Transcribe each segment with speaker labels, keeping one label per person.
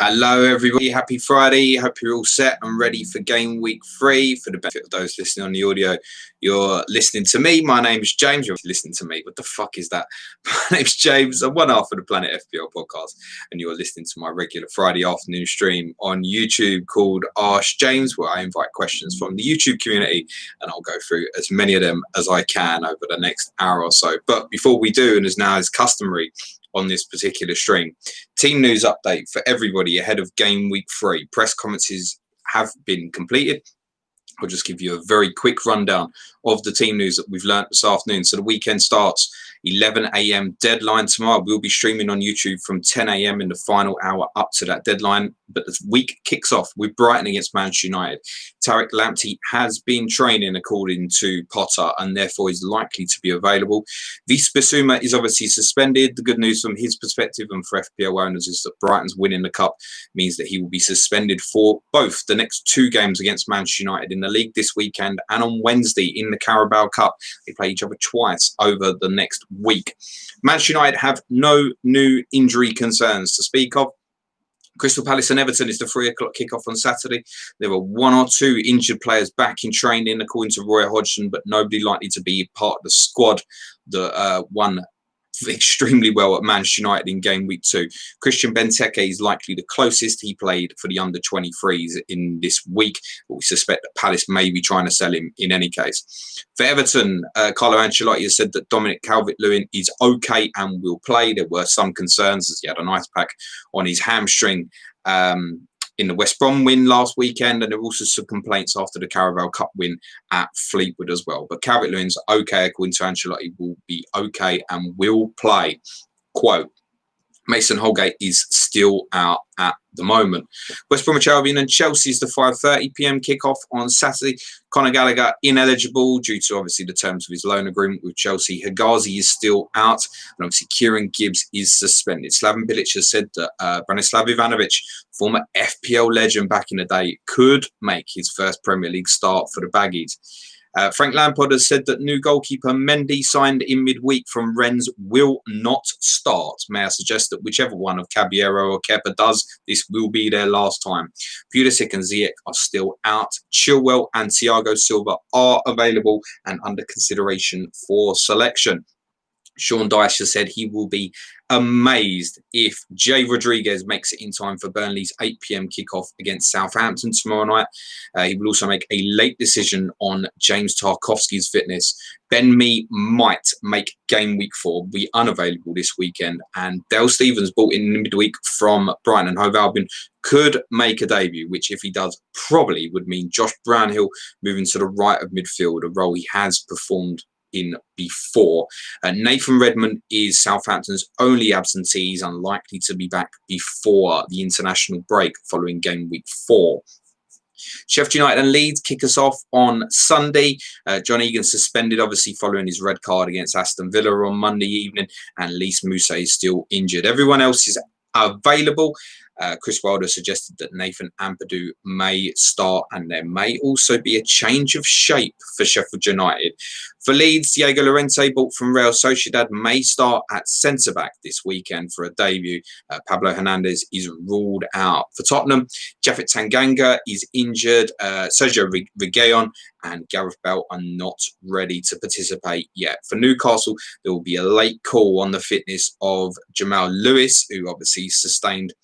Speaker 1: Hello, everybody. Happy Friday. Hope you're all set and ready for game week 3. For the benefit of those listening on the audio, you're listening to me. My name's James. You're listening to me. What the fuck is that? My name's James. I'm one half of the Planet FPL podcast, and you're listening to my regular Friday afternoon stream on YouTube called Ask James, where I invite questions from the YouTube community, and I'll go through as many of them as I can over the next hour or so. But before we do, and as now is customary on this particular stream, team news update for everybody ahead of game week 3. Press conferences have been completed. I'll just give you a very quick rundown of the team news that we've learnt this afternoon. So the weekend starts 11 a.m. deadline tomorrow. We'll be streaming on YouTube from 10 a.m. in the final hour up to that deadline. But the week kicks off with Brighton against Manchester United. Tariq Lamptey has been training according to Potter and therefore is likely to be available. Wiese Bissouma is obviously suspended. The good news from his perspective and for FPL owners is that Brighton's winning the cup means that he will be suspended for both the next 2 games against Manchester United in the league this weekend and on Wednesday in the Carabao Cup. They play each other twice over the next week. Manchester United have no new injury concerns to speak of. Crystal Palace and Everton is the 3 o'clock kickoff on Saturday. There are 1 or 2 injured players back in training, according to Roy Hodgson, but nobody likely to be part of the squad that won extremely well at Manchester United in game week 2. Christian Benteke is likely the closest. He played for the under-23s in this week, but we suspect that Palace may be trying to sell him in any case. For Everton, Carlo Ancelotti has said that Dominic Calvert-Lewin is okay and will play. There were some concerns as he had an ice pack on his hamstring in the West Brom win last weekend, and there were also some complaints after the Carabao Cup win at Fleetwood as well. But Calvert-Lewin's okay, according to Ancelotti, will be okay and will play. Quote, Mason Holgate is still out at the moment. West Bromwich Albion and Chelsea is the 5:30 p.m. kickoff on Saturday. Conor Gallagher ineligible due to obviously the terms of his loan agreement with Chelsea. Hegazi is still out, and obviously Kieran Gibbs is suspended. Slaven Bilic has said that Branislav Ivanovic, former FPL legend back in the day, could make his first Premier League start for the Baggies. Frank Lampard has said that new goalkeeper Mendy, signed in midweek from Rennes, will not start. May I suggest that whichever one of Caballero or Kepa does, this will be their last time. Pulisic and Ziyech are still out. Chilwell and Thiago Silva are available and under consideration for selection. Sean Dyche has said he will be amazed if Jay Rodriguez makes it in time for Burnley's 8 p.m. kickoff against Southampton tomorrow night. He will also make a late decision on James Tarkowski's fitness. Ben Mee might make game week 4, be unavailable this weekend, and Dale Stephens, brought in midweek from Brighton and Hove Albion, could make a debut, which if he does probably would mean Josh Brownhill moving to the right of midfield, a role he has performed in before. Nathan Redmond is Southampton's only absentee. He's unlikely to be back before the international break following game week 4. Sheffield United and Leeds kick us off on Sunday. John Egan suspended, obviously, following his red card against Aston Villa on Monday evening, and Lys Mousset is still injured. Everyone else is available. Chris Wilder suggested that Nathan Ampadu may start, and there may also be a change of shape for Sheffield United. For Leeds, Diego Llorente, bought from Real Sociedad, may start at centre-back this weekend for a debut. Pablo Hernandez is ruled out. For Tottenham, Japhet Tanganga is injured. Sergio Reguilon and Gareth Bale are not ready to participate yet. For Newcastle, there will be a late call on the fitness of Jamal Lewis, who obviously sustained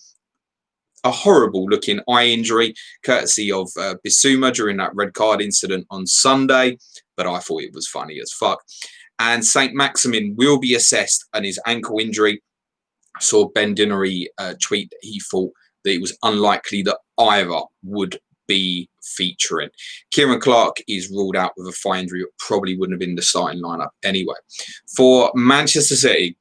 Speaker 1: a horrible-looking eye injury, courtesy of Bissouma during that red card incident on Sunday, but I thought it was funny as fuck. And St. Maximin will be assessed on his ankle injury. I saw Ben Dinnery tweet that he thought that it was unlikely that either would be featuring. Kieran Clark is ruled out with a thigh injury. It probably wouldn't have been the starting lineup anyway. For Manchester City,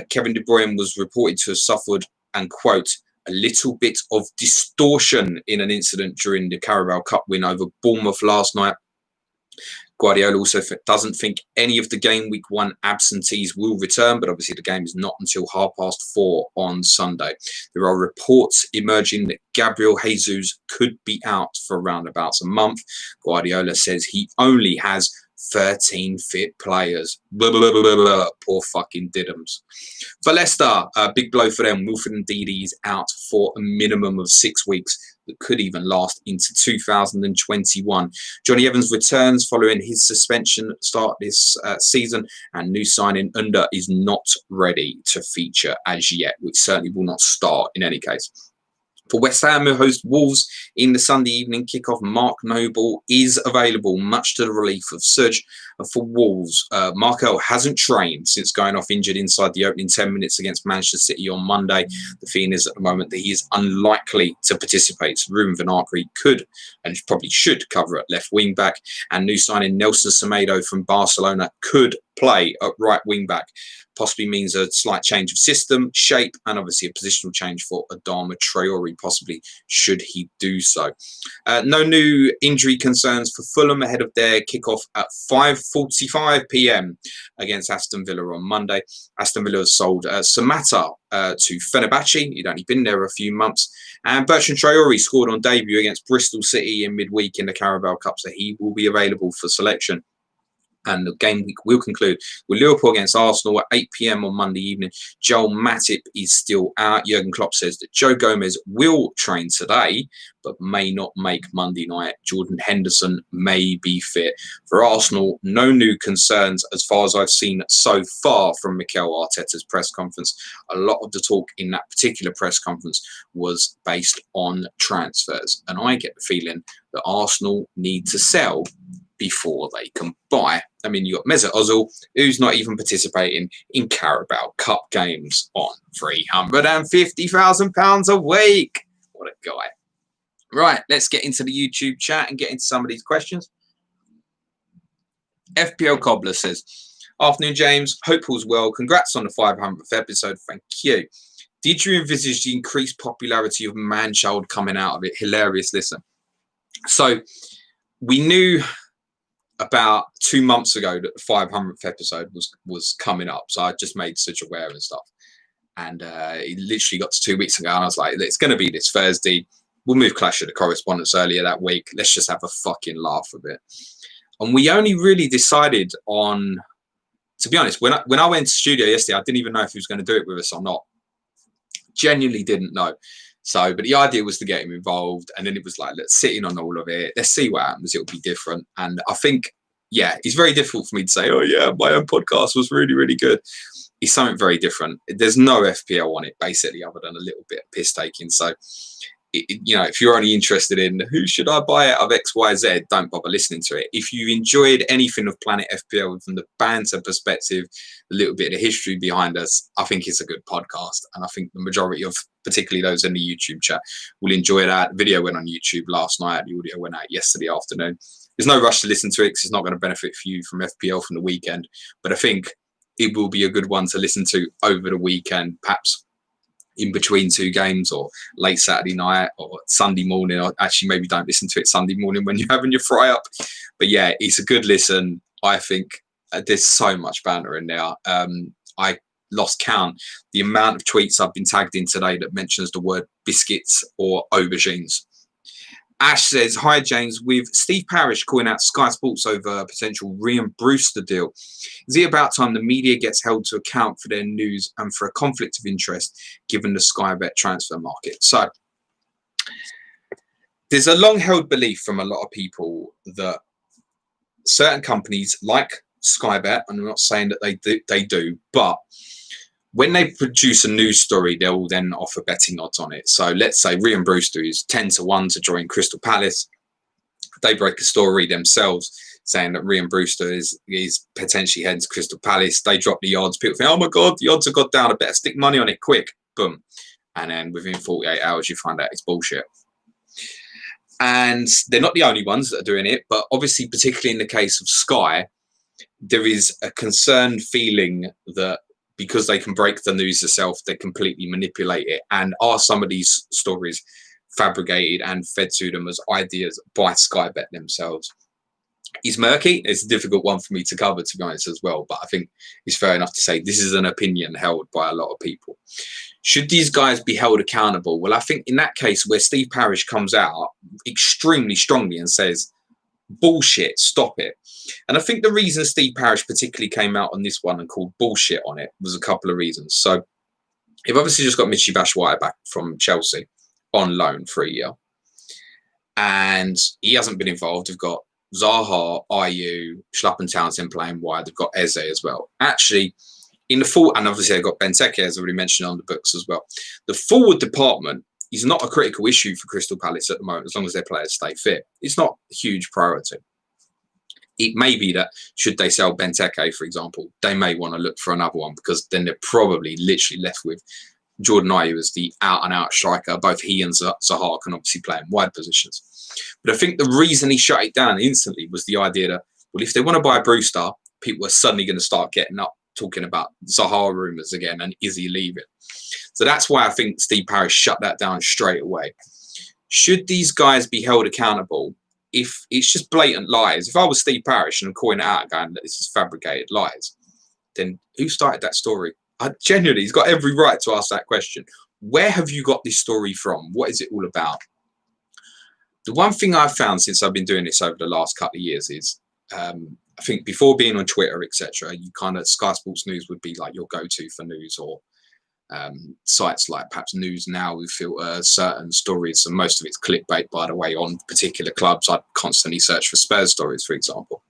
Speaker 1: Kevin De Bruyne was reported to have suffered, and quote, a little bit of distortion in an incident during the Carabao Cup win over Bournemouth last night. Guardiola also doesn't think any of the game week 1 absentees will return, but obviously the game is not until 4:30 on Sunday. There are reports emerging that Gabriel Jesus could be out for around about a month. Guardiola says he only has 13 fit players. Blah, blah, blah, blah, blah. Poor fucking Diddums. For Leicester, a big blow for them. Wilfred Ndidi is out for a minimum of 6 weeks that could even last into 2021. Johnny Evans returns following his suspension at the start of this season, and new signing Under is not ready to feature as yet, which certainly will not start in any case. For West Ham, who host Wolves in the Sunday evening kickoff, Mark Noble is available, much to the relief of Suj. For Wolves, Markel hasn't trained since going off injured inside the opening 10 minutes against Manchester City on Monday. The feeling is at the moment that he is unlikely to participate. So Ruben Van Arkrey could and probably should cover at left wing back. And new signing Nelson Semedo from Barcelona could play at right wing back. Possibly means a slight change of system, shape, and obviously a positional change for Adama Traore, possibly, should he do so. No new injury concerns for Fulham ahead of their kickoff at 5:45 p.m. against Aston Villa on Monday. Aston Villa has sold Samata to Fenerbahce. He'd only been there a few months. And Bertrand Traore scored on debut against Bristol City in midweek in the Carabao Cup, so he will be available for selection. And the game week will conclude with Liverpool against Arsenal at 8 p.m. on Monday evening. Joel Matip is still out. Jurgen Klopp says that Joe Gomez will train today, but may not make Monday night. Jordan Henderson may be fit. For Arsenal, no new concerns as far as I've seen so far from Mikel Arteta's press conference. A lot of the talk in that particular press conference was based on transfers. And I get the feeling that Arsenal need to sell before they can buy. I mean, you got Mesut Ozil, who's not even participating in Carabao Cup games on £350,000 a week. What a guy. Right, let's get into the YouTube chat and get into some of these questions. FPL Cobbler says, afternoon, James. Hope all's well. Congrats on the 500th episode. Thank you. Did you envisage the increased popularity of Manchild coming out of it? Hilarious. Listen. So, we knew about 2 months ago that the 500th episode was coming up, so I just made such aware and stuff, and it literally got to 2 weeks ago, and I was like, it's going to be this Thursday. We'll move Clash of the Correspondents earlier that week. Let's just have a fucking laugh a bit. And we only really decided on, to be honest, when I went to studio yesterday, I didn't even know if he was going to do it with us or not. Genuinely didn't know. So, but the idea was to get him involved, and then it was like, let's sit in on all of it. Let's see what happens. It'll be different. And I think, yeah, it's very difficult for me to say, oh yeah, my own podcast was really, really good. It's something very different. There's no FPL on it, basically, other than a little bit of piss taking. So, you know, if you're only interested in who should I buy out of X, Y, Z, don't bother listening to it. If you enjoyed anything of Planet FPL from the banter perspective, a little bit of the history behind us, I think it's a good podcast. And I think the majority of, particularly those in the YouTube chat, will enjoy that. The video went on YouTube last night. The audio went out yesterday afternoon. There's no rush to listen to it because it's not going to benefit for you from FPL from the weekend. But I think it will be a good one to listen to over the weekend, perhaps in between two games or late Saturday night or Sunday morning, or actually maybe don't listen to it Sunday morning when you're having your fry up. But yeah, it's a good listen. I think there's so much banter in there. I lost count the amount of tweets I've been tagged in today that mentions the word biscuits or aubergines. Ash says, hi, James. With Steve Parish calling out Sky Sports over a potential Ryan Brewster deal, is it about time the media gets held to account for their news and for a conflict of interest given the Sky Bet transfer market? So there's a long-held belief from a lot of people that certain companies like Sky Bet, and I'm not saying that they do, but when they produce a news story, they'll then offer betting odds on it. So let's say Ryan Brewster is 10-1 to join Crystal Palace. They break a story themselves saying that Ryan Brewster is potentially heading to Crystal Palace. They drop the odds. People think, oh my God, the odds have got down. I better stick money on it quick. Boom. And then within 48 hours, you find out it's bullshit. And they're not the only ones that are doing it. But obviously, particularly in the case of Sky, there is a concerned feeling that because they can break the news themselves, they completely manipulate it. And are some of these stories fabricated and fed to them as ideas by Sky Bet themselves? It's murky. It's a difficult one for me to cover, to be honest, as well. But I think it's fair enough to say this is an opinion held by a lot of people. Should these guys be held accountable? Well, I think in that case where Steve Parish comes out extremely strongly and says, bullshit, stop it. And I think the reason Steve Parish particularly came out on this one and called bullshit on it was a couple of reasons. So you've obviously just got Michy Batshuayi back from Chelsea on loan for a year, and he hasn't been involved. We've got Zaha, Ayew, Schlupp and Townsend playing wide. They've got Eze as well. Actually, in the full, and obviously they've got Benteke, as I already mentioned, on the books as well. The forward department is not a critical issue for Crystal Palace at the moment, as long as their players stay fit. It's not a huge priority. It may be that should they sell Benteke, for example, they may want to look for another one, because then they're probably literally left with Jordan Ayew as the out-and-out striker. Both he and Zaha can obviously play in wide positions. But I think the reason he shut it down instantly was the idea that, well, if they want to buy Brewster, people are suddenly going to start getting up talking about Zaha rumours again, and is he leaving? So that's why I think Steve Parish shut that down straight away. Should these guys be held accountable if it's just blatant lies? If I was Steve Parish and I'm calling it out going that this is fabricated lies, then who started that story? Genuinely, he's got every right to ask that question. Where have you got this story from? What is it all about? The one thing I've found since I've been doing this over the last couple of years is, I think before being on Twitter, etc., you kind of, Sky Sports News would be like your go-to for news, or sites like perhaps News Now who filter certain stories, and most of it's clickbait, by the way, on particular clubs. I'd constantly search for Spurs stories, for example.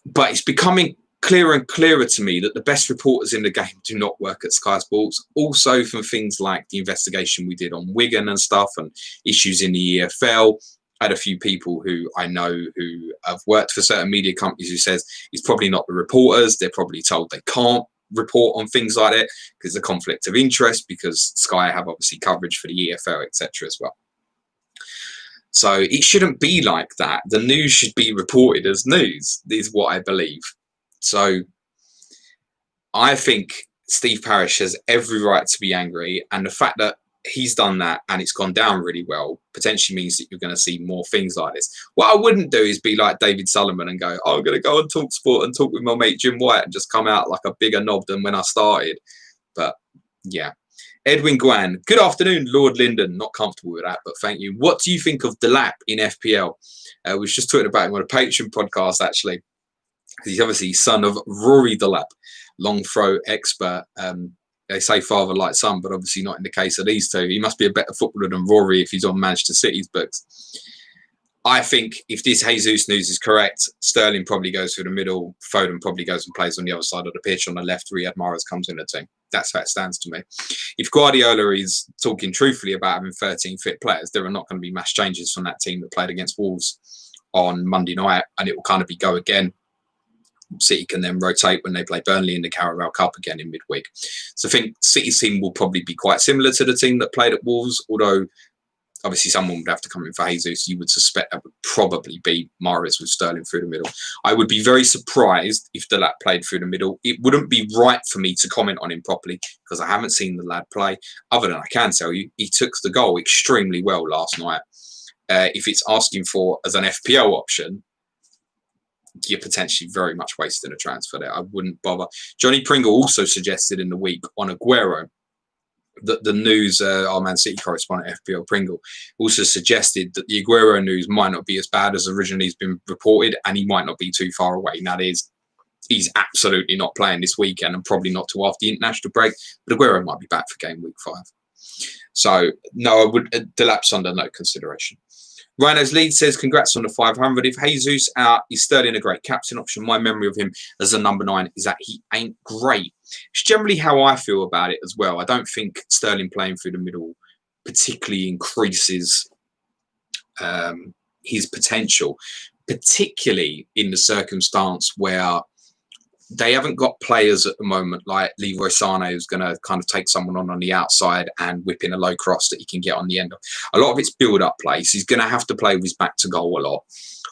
Speaker 1: But it's becoming clearer and clearer to me that the best reporters in the game do not work at Sky Sports. Also from things like the investigation we did on Wigan and stuff, and issues in the EFL. I had a few people who I know who have worked for certain media companies who says it's probably not the reporters. They're probably told they can't report on things like that because of the conflict of interest, because Sky have obviously coverage for the EFL, etc. as well. So it shouldn't be like that. The news should be reported as news, is what I believe. So I think Steve Parish has every right to be angry, and the fact that he's done that and it's gone down really well potentially means that you're going to see more things like this. What I wouldn't do is be like David Solomon and go, oh, I'm going to go on TalkSport and talk with my mate Jim White and just come out like a bigger knob than when I started. But yeah. Edwin Guan, good afternoon, Lord Linden. Not comfortable with that, but thank you. What do you think of Delap in FPL? We was just talking about him on a Patreon podcast, actually. He's obviously son of Rory Delap, long throw expert. They say father like son, but obviously not in the case of these two. He must be a better footballer than Rory if he's on Manchester City's books. I think if this Jesus news is correct, Sterling probably goes through the middle. Foden probably goes and plays on the other side of the pitch. On the left, Riyad Mahrez comes in the team. That's how it stands to me. If Guardiola is talking truthfully about having 13 fit players, there are not going to be mass changes from that team that played against Wolves on Monday night, and it will kind of be go again. City can then rotate when they play Burnley in the Carabao Cup again in midweek. So I think City's team will probably be quite similar to the team that played at Wolves, although obviously someone would have to come in for Jesus. You would suspect that would probably be Mahrez with Sterling through the middle. I would be very surprised if the lad played through the middle. It wouldn't be right for me to comment on him properly because I haven't seen the lad play. Other than I can tell you, he took the goal extremely well last night. If it's asking for as an FPL option, you're potentially very much wasting a transfer there. I wouldn't bother. Johnny Pringle also suggested in the week on Aguero that the news, our Man City correspondent, FPL Pringle, also suggested that the Aguero news might not be as bad as originally has been reported, and he might not be too far away. Now, he's absolutely not playing this weekend and probably not till after the international break, but Aguero might be back for game week 5. So, no, I would Delap's under no consideration. Rhino's lead says, congrats on the 500. If Jesus out, is Sterling a great captain option? My memory of him as a number 9 is that he ain't great. It's generally how I feel about it as well. I don't think Sterling playing through the middle particularly increases his potential, particularly in the circumstance where they haven't got players at the moment like Leroy Sané, who's going to kind of take someone on the outside and whip in a low cross that he can get on the end of. A lot of it's build-up plays. He's going to have to play with his back to goal a lot.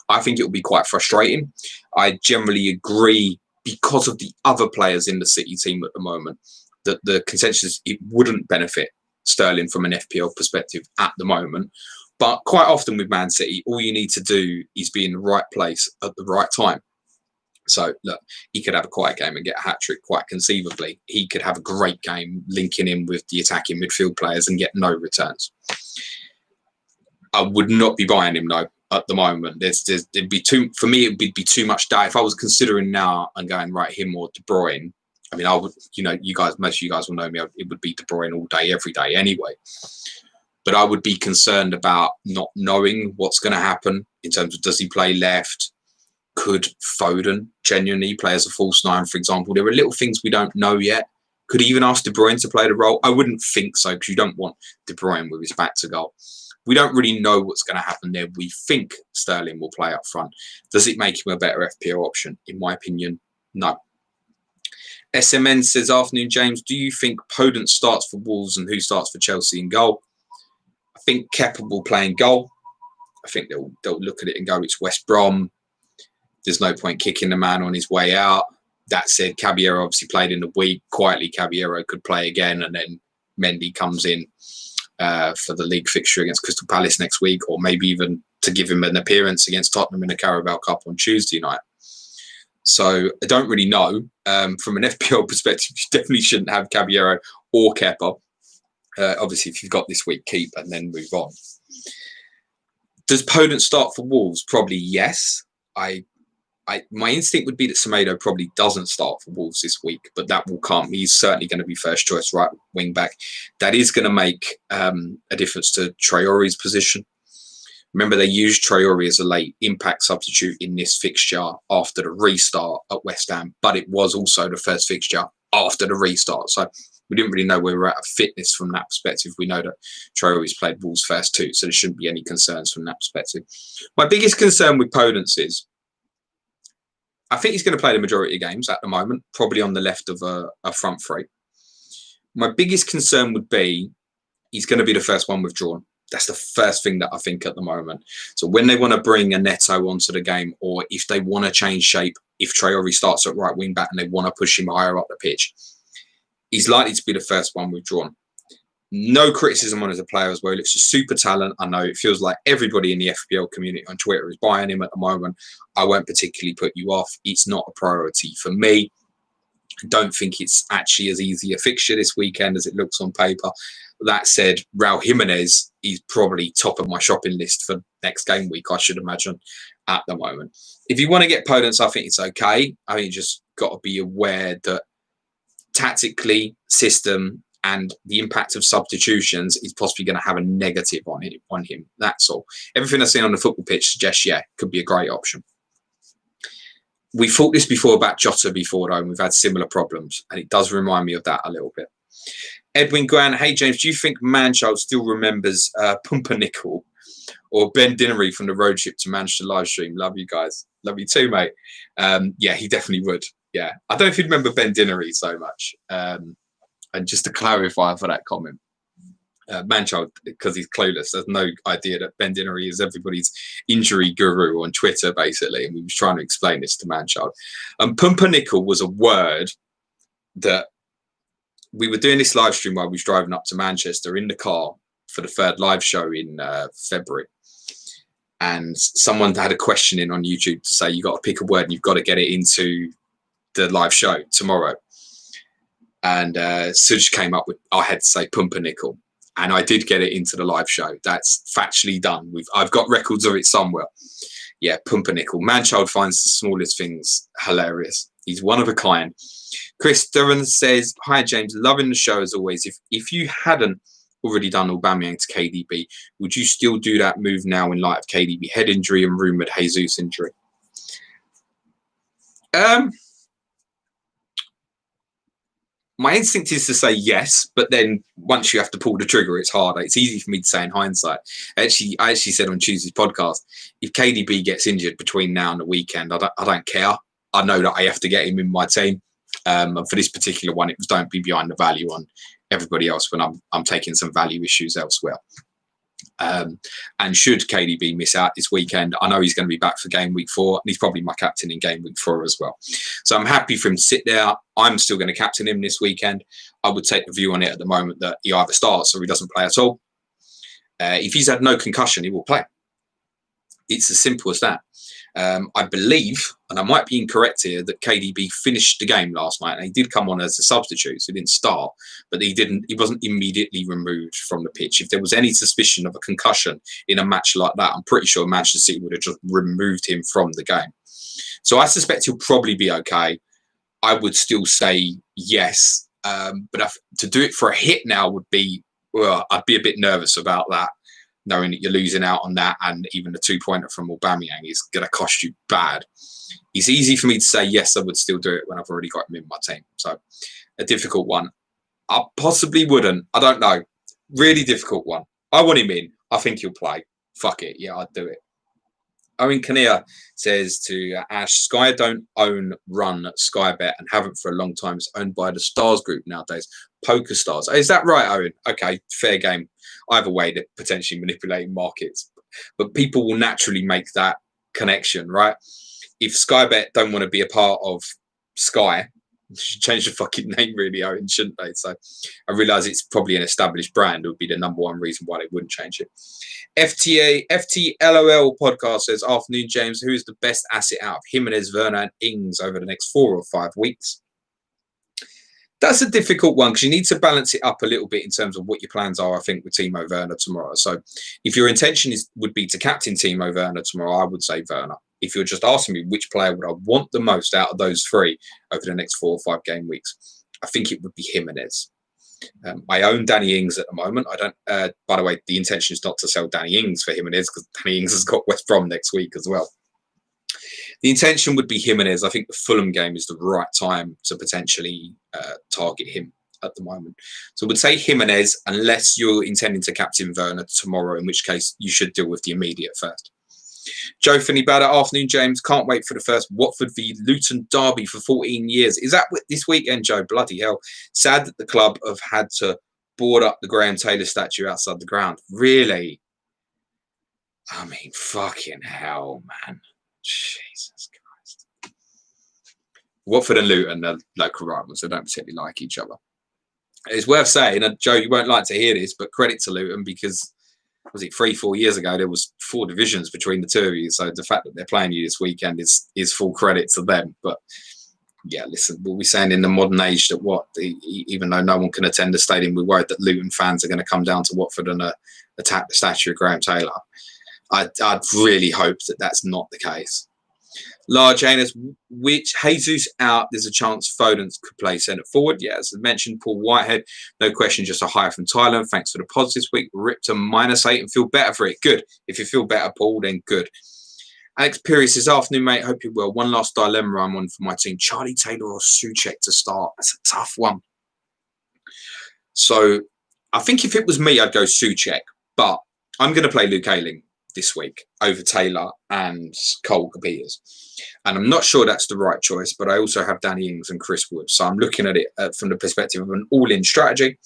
Speaker 1: I think it will be quite frustrating. I generally agree, because of the other players in the City team at the moment, that the consensus, it wouldn't benefit Sterling from an FPL perspective at the moment. But quite often with Man City, all you need to do is be in the right place at the right time. So, look, he could have a quiet game and get a hat-trick quite conceivably. He could have a great game linking in with the attacking midfield players and get no returns. I would not be buying him, though. at the moment. It'd be too, for me, it'd be too much doubt. If I was considering now and going, right, him or De Bruyne, I mean, I would, you guys, most of you guys will know me, it would be De Bruyne all day, every day anyway. But I would be concerned about not knowing what's going to happen in terms of, does he play left? Could Foden genuinely play as a false nine, for example? There are little things we don't know yet. Could he even ask De Bruyne to play the role? I wouldn't think so, because you don't want De Bruyne with his back to goal. We don't really know what's going to happen there. We think Sterling will play up front. Does it make him a better FPL option? In my opinion, no. SMN says, afternoon, James, do you think Podence starts for Wolves and who starts for Chelsea in goal? I think Kepa will play in goal. I think they'll look at it and go, it's West Brom. There's no point kicking the man on his way out. That said, Caballero obviously played in the week. Quietly, Caballero could play again, and then Mendy comes in for the league fixture against Crystal Palace next week, or maybe even to give him an appearance against Tottenham in the Carabao Cup on Tuesday night. So I don't really know. From an FPL perspective, you definitely shouldn't have Caballero or Kepa. Obviously, if you've got this week, keep and then move on. Does Podence start for Wolves? Probably yes. My instinct would be that Semedo probably doesn't start for Wolves this week, but that will come. He's certainly going to be first choice right wing back. That is going to make a difference to Traore's position. Remember, they used Traore as a late impact substitute in this fixture after the restart at West Ham, but it was also the first fixture after the restart. So we didn't really know where we're at of fitness from that perspective. We know that Traore's played Wolves first too, so there shouldn't be any concerns from that perspective. My biggest concern with Podence is, I think he's going to play the majority of games at the moment, probably on the left of a front three. My biggest concern would be he's going to be the first one withdrawn. That's the first thing that I think at the moment. So when they want to bring a Neto onto the game, or if they want to change shape, if Traore starts at right wing back and they want to push him higher up the pitch, he's likely to be the first one withdrawn. No criticism on as a player as well. He looks a super talent. I know it feels like everybody in the FPL community on Twitter is buying him at the moment. I won't particularly put you off. It's not a priority for me. I don't think it's actually as easy a fixture this weekend as it looks on paper. That said, Raul Jimenez is probably top of my shopping list for next game week, I should imagine, at the moment. If you want to get Podence, I think it's okay. I think you just got to be aware that tactically, system, and the impact of substitutions is possibly going to have a negative on him. That's all. Everything I've seen on the football pitch suggests, yeah, could be a great option. We thought this before about Jota before, though, and we've had similar problems, and it does remind me of that a little bit. Edwin Grant, hey, James, do you think Manchild still remembers Pumpernickel or Ben Dinnery from the road trip to Manchester live stream? Love you guys. Love you too, mate. Yeah, he definitely would. Yeah. I don't know if he'd remember Ben Dinnery so much. And just to clarify for that comment, Manchild, because he's clueless, has no idea that Ben Dinnery is everybody's injury guru on Twitter, basically. And we was trying to explain this to Manchild. Pumpernickel was a word that we were doing this live stream while we was driving up to Manchester in the car for the third live show in February. And someone had a question in on YouTube to say, you got to pick a word and you've got to get it into the live show tomorrow. And Suj came up with, I had to say Pumpernickel. And I did get it into the live show. That's factually done. I've got records of it somewhere. Yeah, Pumpernickel. Manchild finds the smallest things hilarious. He's one of a kind. Chris Duran says, hi, James. Loving the show as always. If you hadn't already done Aubameyang to KDB, would you still do that move now in light of KDB head injury and rumoured Jesus injury? My instinct is to say yes, but then once you have to pull the trigger, it's harder. It's easy for me to say in hindsight. I actually said on Tuesday's podcast, if KDB gets injured between now and the weekend, I don't care. I know that I have to get him in my team. And for this particular one, it was don't be behind the value on everybody else when I'm taking some value issues elsewhere. And should KDB miss out this weekend, I know he's going to be back for game week 4, and he's probably my captain in game week 4 as well. So I'm happy for him to sit there. I'm still going to captain him this weekend. I would take the view on it at the moment that he either starts or he doesn't play at all. If he's had no concussion, he will play. It's as simple as that. I believe, and I might be incorrect here, that KDB finished the game last night, and he did come on as a substitute, so he didn't start, but he wasn't immediately removed from the pitch. If there was any suspicion of a concussion in a match like that, I'm pretty sure Manchester City would have just removed him from the game. So I suspect he'll probably be okay. I would still say yes, but to do it for a hit now would be, well, I'd be a bit nervous about that, knowing that you're losing out on that, and even the 2-pointer from Aubameyang is going to cost you bad. It's easy for me to say yes, I would still do it when I've already got him in my team. So a difficult one. I possibly wouldn't. I don't know. Really difficult one. I want him in. I think he'll play. Fuck it. Yeah, I'd do it. Owen Kinnear says to Ash, Sky don't run Sky Bet and haven't for a long time. It's owned by the Stars Group nowadays. Poker Stars. Is that right, Owen? Okay, fair game. Either way, they're potentially manipulating markets. But people will naturally make that connection, right? If Sky Bet don't want to be a part of Sky, they should change the fucking name, really, Owen, shouldn't they? So I realise it's probably an established brand. It would be the number one reason why they wouldn't change it. FTLOL podcast says, afternoon, James. Who is the best asset out of Jimenez, Werner, and Ings over the next 4 or 5 weeks? That's a difficult one because you need to balance it up a little bit in terms of what your plans are, I think, with Timo Werner tomorrow. So if your intention would be to captain Timo Werner tomorrow, I would say Werner. If you're just asking me which player would I want the most out of those 3 over the next 4 or 5 game weeks, I think it would be Jimenez. I own Danny Ings at the moment. I don't. By the way, the intention is not to sell Danny Ings for Jimenez because Danny Ings has got West Brom next week as well. The intention would be Jimenez. I think the Fulham game is the right time to potentially target him at the moment. So I would say Jimenez, unless you're intending to captain Werner tomorrow, in which case you should deal with the immediate first. Joe Finney Bader, afternoon, James. Can't wait for the first Watford v Luton derby for 14 years. Is that this weekend, Joe? Bloody hell. Sad that the club have had to board up the Graham Taylor statue outside the ground. Really? I mean, fucking hell, man. Jesus Christ. Watford and Luton are local rivals. They don't particularly like each other. It's worth saying, and Joe, you won't like to hear this, but credit to Luton because, was it 3-4 years ago, there was 4 divisions between the 2 of you. So the fact that they're playing you this weekend is full credit to them. But yeah, listen, we'll be saying in the modern age that even though no one can attend the stadium, we're worried that Luton fans are going to come down to Watford and attack the statue of Graham Taylor. I'd really hope that that's not the case. Large Anus, which Jesus out, there's a chance Foden could play centre forward. Yeah, as I mentioned, Paul Whitehead, no question, just a hire from Thailand. Thanks for the pods this week. Ripped to -8 and feel better for it. Good. If you feel better, Paul, then good. Alex Piri says, afternoon, mate. Hope you're well. One last dilemma I'm on for my team. Charlie Taylor or Souček to start. That's a tough one. So I think if it was me, I'd go Souček. But I'm going to play Luke Ayling this week over Taylor and Cole Peters. And I'm not sure that's the right choice, but I also have Danny Ings and Chris Wood. So I'm looking at it from the perspective of an all-in strategy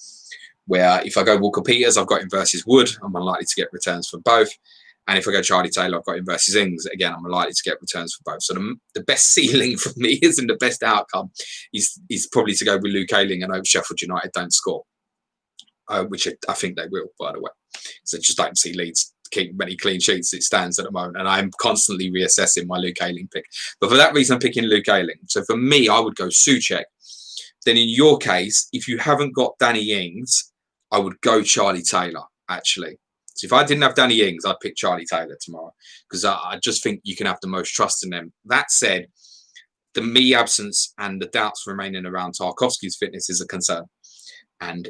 Speaker 1: where if I go Walker Peters, I've got him versus Wood. I'm unlikely to get returns for both. And if I go Charlie Taylor, I've got him versus Ings. Again, I'm unlikely to get returns for both. So the best ceiling for me isn't the best outcome is probably to go with Luke Ayling and hope Sheffield United don't score, which I think they will, by the way. So I just don't see Leeds keep many clean sheets as it stands at the moment, and I'm constantly reassessing my Luke Ayling pick. But for that reason, I'm picking Luke Ayling. So for me, I would go Souček. Then in your case, if you haven't got Danny Ings, I would go Charlie Taylor, actually. So if I didn't have Danny Ings, I'd pick Charlie Taylor tomorrow because I just think you can have the most trust in them. That said, the me absence and the doubts remaining around Tarkowski's fitness is a concern. And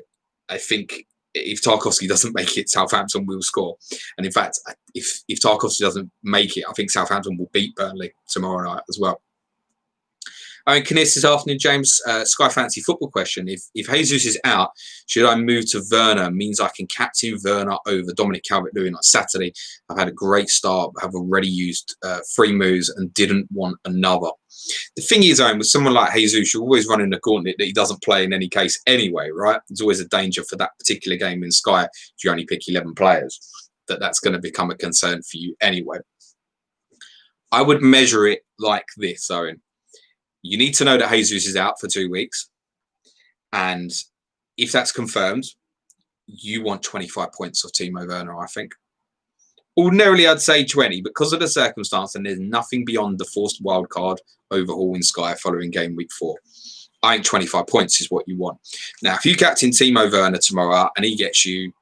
Speaker 1: I think if Tarkowski doesn't make it, Southampton will score. And in fact, if Tarkowski doesn't make it, I think Southampton will beat Burnley tomorrow night as well. Knis this afternoon, James. Sky Fancy football question. If Jesus is out, should I move to Werner? Means I can captain Werner over Dominic Calvert-Lewin on Saturday. I've had a great start, but have already used 3 moves and didn't want another. The thing is, Owen, with someone like Jesus, you're always running the gauntlet that he doesn't play in any case anyway, right? There's always a danger for that particular game in Sky if you only pick 11 players, that's going to become a concern for you anyway. I would measure it like this, Owen. You need to know that Jesus is out for 2 weeks. And if that's confirmed, you want 25 points of Timo Werner, I think. Ordinarily, I'd say 20, but because of the circumstance, and there's nothing beyond the forced wildcard overhaul in Sky following game week 4. I think 25 points is what you want. Now, if you captain Timo Werner tomorrow and he gets you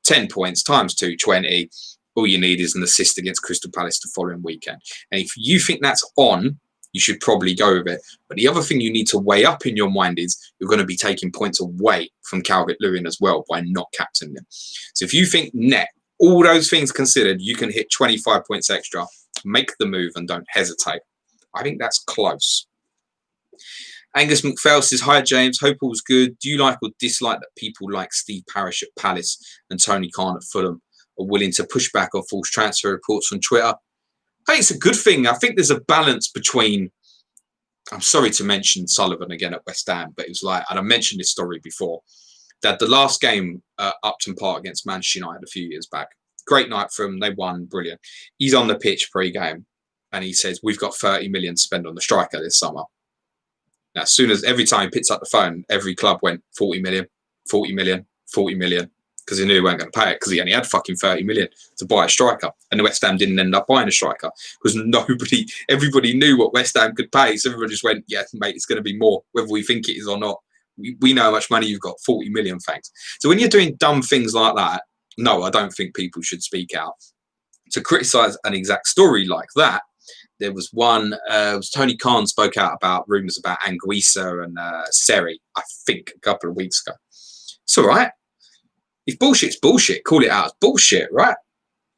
Speaker 1: 10 points times 2, 20, all you need is an assist against Crystal Palace the following weekend. And if you think that's on, you should probably go with it. But the other thing you need to weigh up in your mind is you're going to be taking points away from Calvert-Lewin as well by not captaining them. So if you think net, all those things considered, you can hit 25 points extra, make the move and don't hesitate. I think that's close. Angus McPhail says, hi, James. Hope all's good. Do you like or dislike that people like Steve Parish at Palace and Tony Khan at Fulham are willing to push back on false transfer reports on Twitter? I think it's a good thing. I think there's a balance between, I'm sorry to mention Sullivan again at West Ham, but it was like, and I mentioned this story before, that the last game at Upton Park against Manchester United a few years back, great night for him. They won, brilliant. He's on the pitch pre-game and he says, we've got 30 million to spend on the striker this summer. Now, as soon as every time he picks up the phone, every club went 40 million, 40 million, 40 million, because he knew he weren't going to pay it because he only had fucking 30 million to buy a striker. And the West Ham didn't end up buying a striker because everybody knew what West Ham could pay. So everybody just went, yeah, mate, it's going to be more, whether we think it is or not. We know how much money you've got, 40 million, thanks. So when you're doing dumb things like that, no, I don't think people should speak out. To criticise an exact story like that, there was one, Tony Khan spoke out about rumours about Anguissa and Seri, I think, a couple of weeks ago. It's all right. If bullshit's bullshit, call it out as bullshit, right?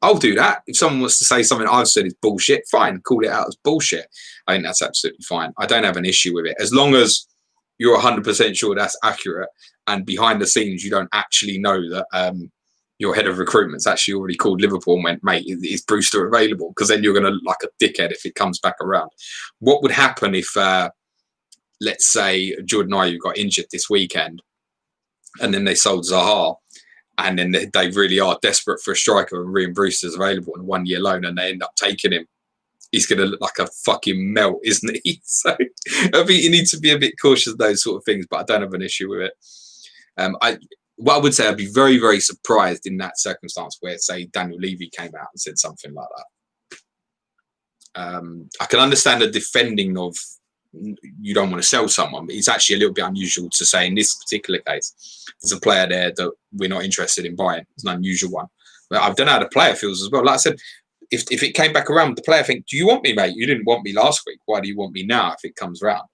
Speaker 1: I'll do that. If someone wants to say something I've said is bullshit, fine, call it out as bullshit. I think that's absolutely fine. I don't have an issue with it. As long as you're 100% sure that's accurate and behind the scenes you don't actually know that your head of recruitment's actually already called Liverpool and went, mate, is Brewster available? Because then you're going to look like a dickhead if it comes back around. What would happen if, let's say, Jordan Ayew got injured this weekend and then they sold Zaha and then they really are desperate for a striker and Ryan Brewster's available on a 1-year loan and they end up taking him? He's going to look like a fucking melt, isn't he? So I think you need to be a bit cautious of those sort of things, but I don't have an issue with it. What I would say, I'd be very, very surprised in that circumstance where, say, Daniel Levy came out and said something like that. I can understand the defending of you don't want to sell someone, but it's actually a little bit unusual to say in this particular case, there's a player there that we're not interested in buying. It's an unusual one. But I don't know how the player feels as well. Like I said, if it came back around, the player think, do you want me, mate? You didn't want me last week. Why do you want me now if it comes around?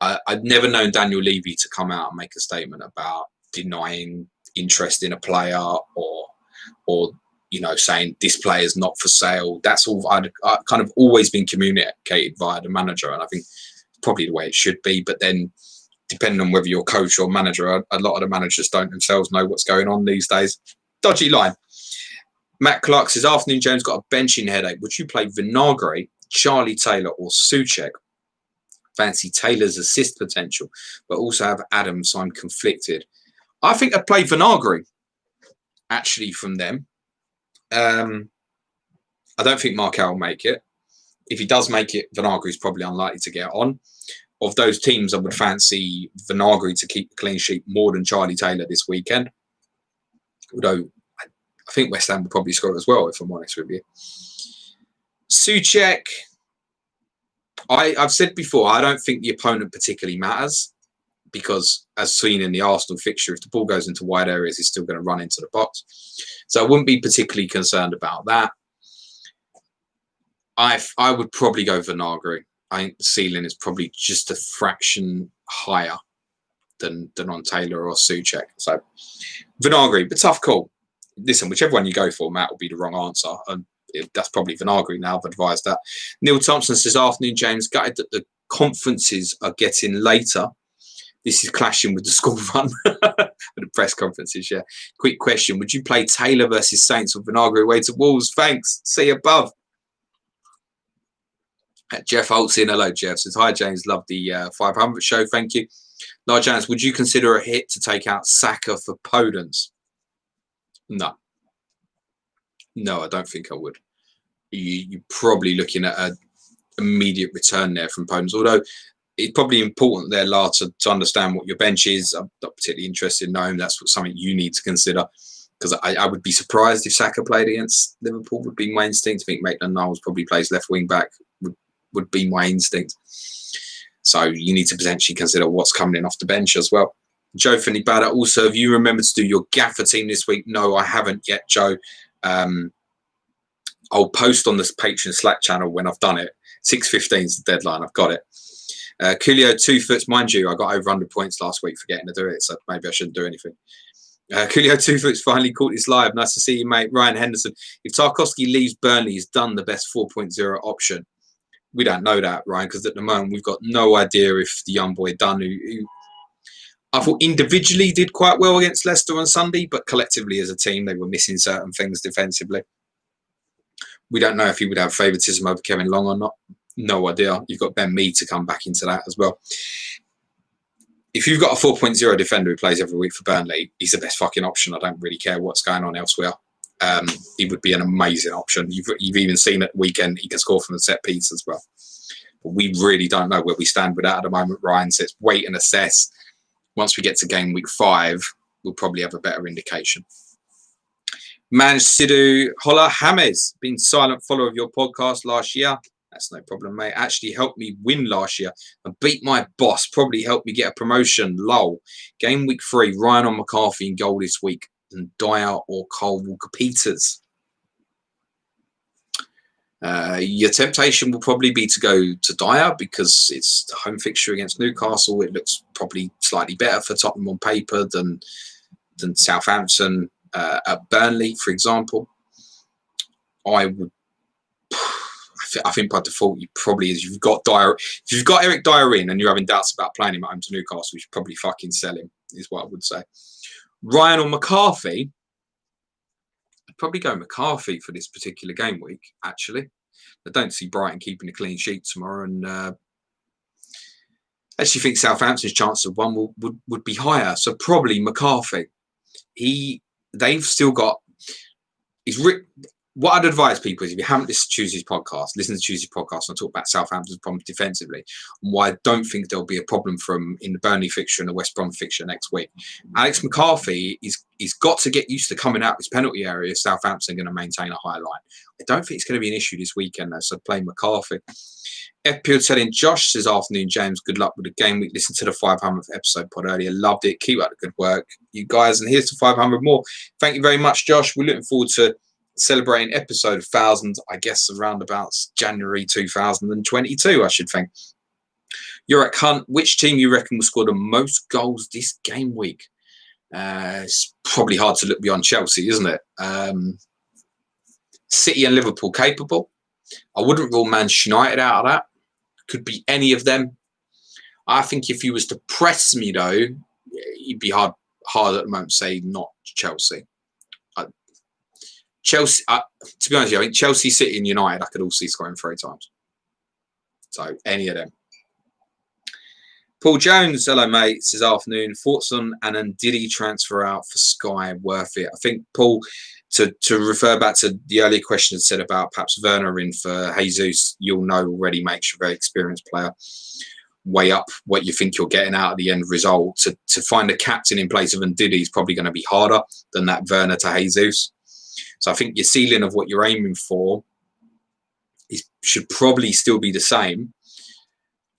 Speaker 1: I'd never known Daniel Levy to come out and make a statement about denying interest in a player or you know, saying this player's not for sale. That's all I've kind of always been communicated via the manager, and I think it's probably the way it should be. But then, depending on whether you're coach or manager, a lot of the managers don't themselves know what's going on these days. Dodgy line. Matt Clark says, afternoon, James, got a benching headache. Would you play Vinagre, Charlie Taylor or Souček? Fancy Taylor's assist potential, but also have Adam, so I'm conflicted. I think I'd play Vinagre, actually, from them. I don't think Markel will make it. If he does make it, Vinagre is probably unlikely to get on. Of those teams, I would fancy Vinagre to keep the clean sheet more than Charlie Taylor this weekend. Although I think West Ham will probably score as well, if I'm honest with you. Souček, I've said before, I don't think the opponent particularly matters because, as seen in the Arsenal fixture, if the ball goes into wide areas, he's still going to run into the box. So I wouldn't be particularly concerned about that. I would probably go Vinagre. I think the ceiling is probably just a fraction higher than on Taylor or Souček. So Vinagre, but tough call. Listen, whichever one you go for, Matt, will be the wrong answer. And that's probably Vinagre now. I've advised that. Neil Thompson says, afternoon, James. Gutted that the conferences are getting later. This is clashing with the school run. The press conferences, yeah. Quick question. Would you play Taylor versus Saints or Vinagre away to Wolves? Thanks. See above. Jeff Holtz in. Hello, Jeff. Says, hi, James. Love the 500 show. Thank you. Large James, would you consider a hit to take out Saka for Podence? No. No, I don't think I would. You're probably looking at an immediate return there from Podence. Although it's probably important there, Lar, to understand what your bench is. I'm not particularly interested in knowing. That's something you need to consider. because I would be surprised if Saka played against Liverpool, would be my instinct. I think Maitland-Niles probably plays left wing back, would be my instinct. So you need to potentially consider what's coming in off the bench as well. Joe Finley Bader, also, have you remembered to do your gaffer team this week? No, I haven't yet, Joe. I'll post on this Patreon Slack channel when I've done it. 6:15 is the deadline. I've got it. Coolio 2 Foots, mind you, I got over 100 points last week forgetting to do it, so maybe I shouldn't do anything. Coolio 2 Foots finally caught this live. Nice to see you, mate. Ryan Henderson. If Tarkowski leaves Burnley, he's done the best 4.0 option. We don't know that, Ryan, because at the moment we've got no idea if the young boy Dunn, who I thought individually did quite well against Leicester on Sunday, but collectively as a team, they were missing certain things defensively. We don't know if he would have favouritism over Kevin Long or not. No idea. You've got Ben Mee to come back into that as well. If you've got a 4.0 defender who plays every week for Burnley, he's the best fucking option. I don't really care what's going on elsewhere. He would be an amazing option. You've even seen at the weekend he can score from the set piece as well. But we really don't know where we stand with that at the moment, Ryan. So it's wait and assess. Once we get to game week 5, we'll probably have a better indication. Man Sidhu Holla Hames, been silent follower of your podcast last year. That's no problem, mate. Actually helped me win last year and beat my boss. Probably helped me get a promotion. Lol. Game week 3, Ryan or McCarthy in goal this week. And Dyer or Cole Walker-Peters. Your temptation will probably be to go to Dyer because it's the home fixture against Newcastle. It looks probably slightly better for Tottenham on paper than Southampton at Burnley, for example. I think by default you probably, as you've got Dyer, if you've got Eric Dyer in and you're having doubts about playing him at home to Newcastle, you should probably fucking sell him, is what I would say. Ryan or McCarthy? I'd probably go McCarthy for this particular game week, actually. I don't see Brighton keeping a clean sheet tomorrow, and I actually think Southampton's chance of one would be higher. So probably McCarthy. They've still got. What I'd advise people is if you haven't listened to Tuesday's podcast, listen to Tuesday's podcast and I'll talk about Southampton's problems defensively and why I don't think there'll be a problem for him in the Burnley fixture and the West Brom fixture next week. Alex McCarthy, he's got to get used to coming out of his penalty area if Southampton are going to maintain a high line. I don't think it's going to be an issue this weekend, though, so play McCarthy. F. Peel telling Josh this afternoon, James, good luck with the game week. Listen to the 500th episode pod earlier. Loved it. Keep up the good work, you guys. And here's to 500 more. Thank you very much, Josh. We're looking forward to celebrating episode 1000, I guess, around about January 2022, I should think. You're at Cunt. Which team you reckon will score the most goals this game week? It's probably hard to look beyond Chelsea, isn't it? City and Liverpool capable. I wouldn't rule Manchester United out of that. Could be any of them. I think if you was to press me, though, you'd be hard at the moment to say not Chelsea. Chelsea, to be honest with you, I think Chelsea, City and United, I could all see scoring 3 times. So, any of them. Paul Jones, hello, mate. This afternoon. Thoughts on an Ndidi transfer out for Sky? Worth it? I think, Paul, to refer back to the earlier question said about perhaps Werner in for Jesus, you'll know already makes you a very experienced player. Weigh up what you think you're getting out of the end result. To find a captain in place of Ndidi is probably going to be harder than that Werner to Jesus. So I think your ceiling of what you're aiming for should probably still be the same.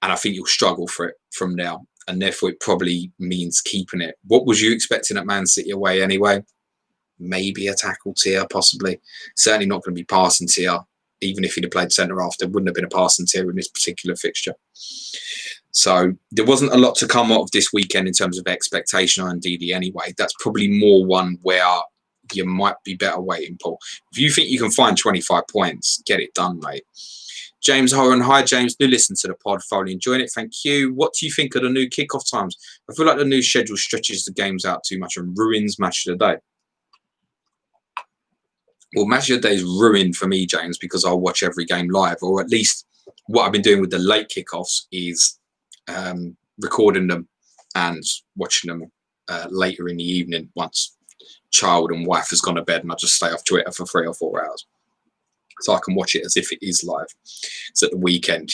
Speaker 1: And I think you'll struggle for it from now. And therefore, it probably means keeping it. What was you expecting at Man City away anyway? Maybe a tackle tier, possibly. Certainly not going to be passing tier. Even if he'd have played centre-half, there wouldn't have been a passing tier in this particular fixture. So there wasn't a lot to come out of this weekend in terms of expectation on Ndidi anyway. That's probably more one where you might be better waiting, Paul. If you think you can find 25 points, get it done, mate. James Horan, hi James, do listen to the pod, thoroughly enjoying it, thank you. What do you think of the new kickoff times? I feel like the new schedule stretches the games out too much and ruins Match of the Day. Well, Match of the Day is ruined for me, James, because I'll watch every game live, or at least what I've been doing with the late kickoffs is recording them and watching them later in the evening once child and wife has gone to bed, and I just stay off Twitter for 3 or 4 hours. So I can watch it as if it is live. So at the weekend,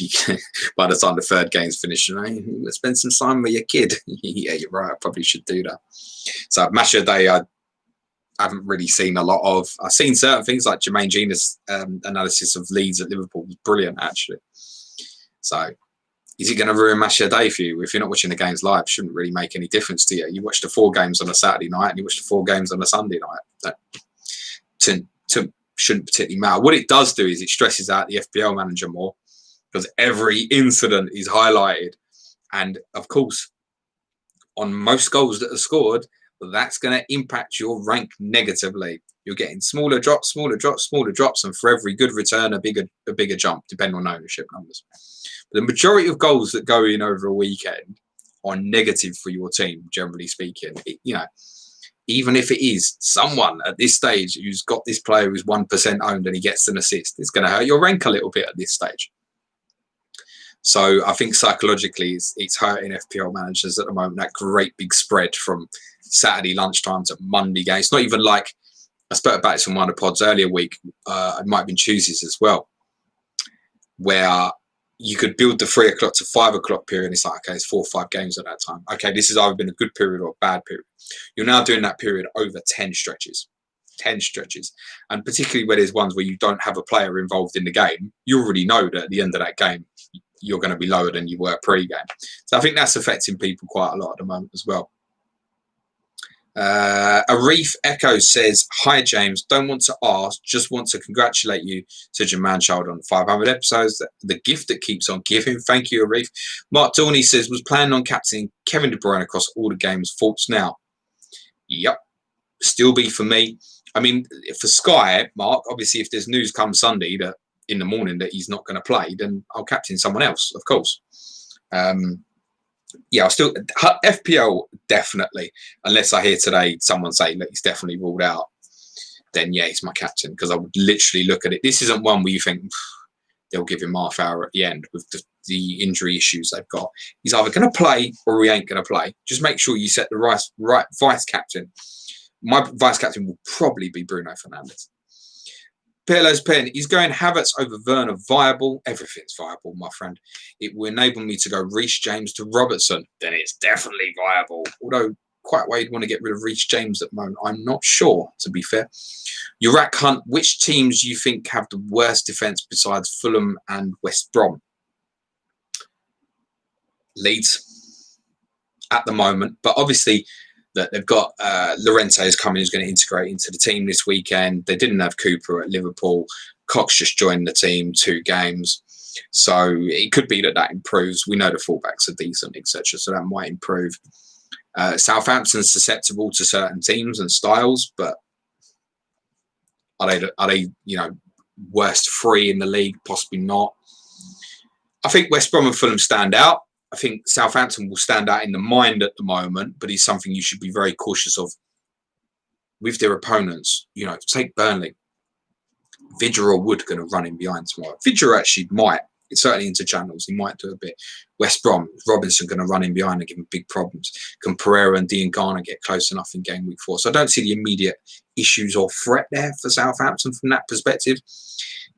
Speaker 1: by the time the third game's finished, let's spend some time with your kid. Yeah, you're right. I probably should do that. So Match of the Day, haven't really seen a lot of. I've seen certain things like Jermaine Genius analysis of Leeds at Liverpool was brilliant, actually. So, is it going to ruin match of the day for you? If you're not watching the games live, it shouldn't really make any difference to you. You watch the 4 games on a Saturday night and you watch the 4 games on a Sunday night. That shouldn't particularly matter. What it does do is it stresses out the FPL manager more because every incident is highlighted. And, of course, on most goals that are scored, that's going to impact your rank negatively. You're getting smaller drops, smaller drops, smaller drops, and for every good return, a bigger jump, depending on ownership numbers. But the majority of goals that go in over a weekend are negative for your team, generally speaking. Even if it is someone at this stage who's got this player who's 1% owned and he gets an assist, it's going to hurt your rank a little bit at this stage. So I think psychologically it's hurting FPL managers at the moment, that great big spread from Saturday lunchtime to Monday game. It's not even like, I spoke about this on one of the pods earlier week, it might have been Tuesdays as well, where you could build the 3 o'clock to 5 o'clock period. And it's like, okay, it's 4 or 5 games at that time. Okay, this has either been a good period or a bad period. You're now doing that period over 10 stretches. 10 stretches. And particularly where there's ones where you don't have a player involved in the game, you already know that at the end of that game, you're going to be lower than you were pre-game. So I think that's affecting people quite a lot at the moment as well. Arif Echo says, hi James, don't want to ask, just want to congratulate you to your man-child on 500 episodes, the gift that keeps on giving. Thank you, Arif. Mark Dorney says, was planning on captaining Kevin De Bruyne across all the games. Thoughts now? Yep, still be for me. I mean, for Sky, Mark, obviously if there's news come Sunday that in the morning that he's not going to play, then I'll captain someone else, of course. Yeah, I'll still FPL definitely, unless I hear today someone say that he's definitely ruled out, then yeah, he's my captain, because I would literally look at it. This isn't one where you think they'll give him half hour at the end with the injury issues they've got. He's either going to play or he ain't going to play. Just make sure you set the right vice captain. My vice captain will probably be Bruno Fernandes. Pirlo's pen, he's going Havertz over Werner, viable. Everything's viable, my friend. It will enable me to go Reece James to Robertson. Then it's definitely viable. Although, quite why you'd want to get rid of Reece James at the moment, I'm not sure, to be fair. Urak Hunt, which teams do you think have the worst defence besides Fulham and West Brom? Leeds at the moment. But obviously, that they've got Llorente's coming, who's going to integrate into the team this weekend. They didn't have Cooper at Liverpool. Cox just joined the team, 2 games. So it could be that improves. We know the fullbacks are decent, etc. So that might improve. Southampton's susceptible to certain teams and styles, but are they worst 3 in the league? Possibly not. I think West Brom and Fulham stand out. I think Southampton will stand out in the mind at the moment, but it's something you should be very cautious of with their opponents. Take Burnley. Vidra or Wood going to run in behind tomorrow. Vidra actually might. It's certainly into channels. He might do a bit. West Brom, Robinson going to run in behind and give him big problems. Can Pereira and Dean Garner get close enough in game week 4? So I don't see the immediate issues or threat there for Southampton from that perspective.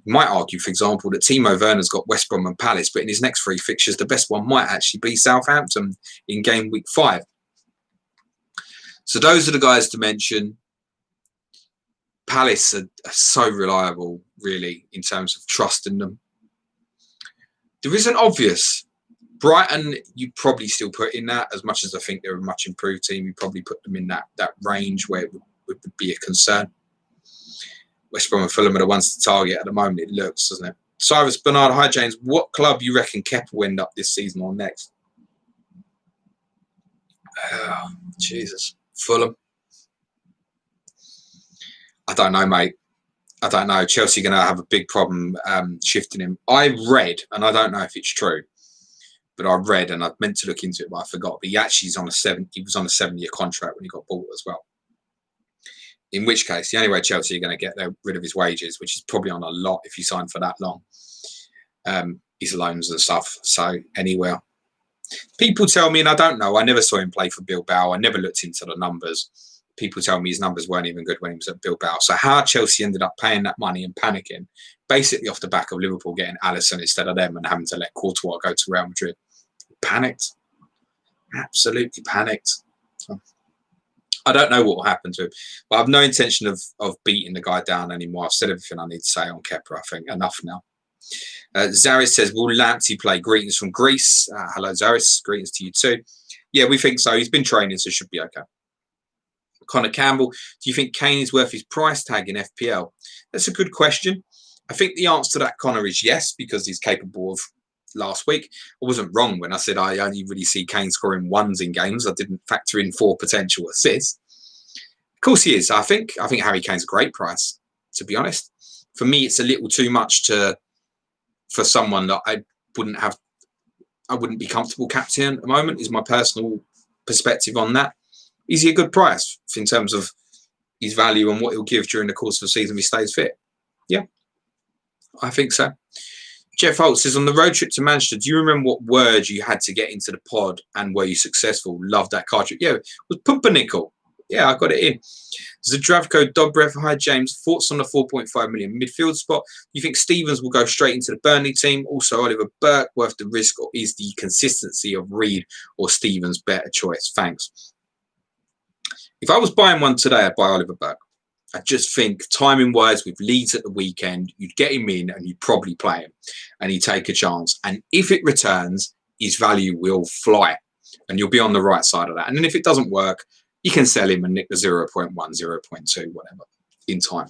Speaker 1: You might argue, for example, that Timo Werner's got West Brom and Palace, but in his next 3 fixtures, the best one might actually be Southampton in game week 5. So those are the guys to mention. Palace are so reliable, really, in terms of trusting them. There isn't obvious. Brighton, you probably still put in that, as much as I think they're a much improved team. You probably put them in that range where it would be a concern. West Brom and Fulham are the ones to target at the moment, it looks, doesn't it? Cyrus Bernard, hi James. What club you reckon Kepa will end up this season or next? Oh, Jesus. Fulham. I don't know, mate. I don't know. Chelsea are going to have a big problem shifting him. I read, and I don't know if it's true, but I read, and I meant to look into it, but I forgot. But he actually is on he was on a 7-year contract when he got bought as well. In which case, the only way Chelsea are going to get rid of his wages, which is probably on a lot if you sign for that long, is loans and stuff. So anywhere. People tell me, and I don't know, I never saw him play for Bilbao. I never looked into the numbers. People tell me his numbers weren't even good when he was at Bilbao. So how Chelsea ended up paying that money and panicking, basically off the back of Liverpool getting Alisson instead of them and having to let Courtois go to Real Madrid. Panicked. Absolutely panicked. I don't know what will happen to him, but I've no intention of beating the guy down anymore. I've said everything I need to say on Kepa. I think enough now. Zaris says, will Lamptey play? Greetings from Greece. Hello, Zaris. Greetings to you too. Yeah, we think so. He's been training, so should be okay. Connor Campbell, do you think Kane is worth his price tag in FPL? That's a good question. I think the answer to that, Connor, is yes, because he's capable of last week. I wasn't wrong when I said I only really see Kane scoring ones in games. I didn't factor in 4 potential assists. Of course he is. I think Harry Kane's a great price, to be honest. For me, it's a little too much for someone that I wouldn't be comfortable captaining at the moment, is my personal perspective on that. Is he a good price in terms of his value and what he'll give during the course of the season if he stays fit? Yeah, I think so. Jeff Holt says, on the road trip to Manchester, do you remember what word you had to get into the pod and were you successful? Love that card trick. Yeah, it was pumpernickel. Yeah, I got it in. Zdravko Dobrev, hi James. Thoughts on the 4.5 million midfield spot? You think Stevens will go straight into the Burnley team? Also, Oliver Burke worth the risk, or is the consistency of Reed or Stevens better choice? Thanks. If I was buying one today, I'd buy Oliver Burke. I just think timing-wise, with Leeds at the weekend, you'd get him in and you'd probably play him and he'd take a chance. And if it returns, his value will fly and you'll be on the right side of that. And then if it doesn't work, you can sell him and nick the 0.1, 0.2, whatever, in time.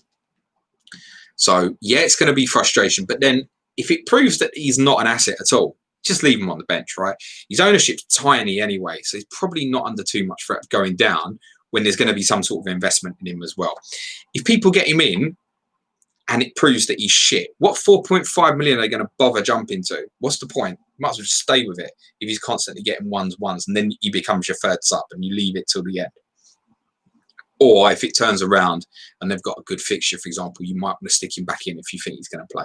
Speaker 1: So, yeah, it's going to be frustration. But then if it proves that he's not an asset at all, just leave him on the bench, right? His ownership's tiny anyway, so he's probably not under too much threat of going down when there's going to be some sort of investment in him as well. If people get him in and it proves that he's shit, what 4.5 million are they going to bother jumping to? What's the point? You might as well just stay with it if he's constantly getting ones, and then he becomes your third sub and you leave it till the end. Or if it turns around and they've got a good fixture, for example, you might want to stick him back in if you think he's going to play.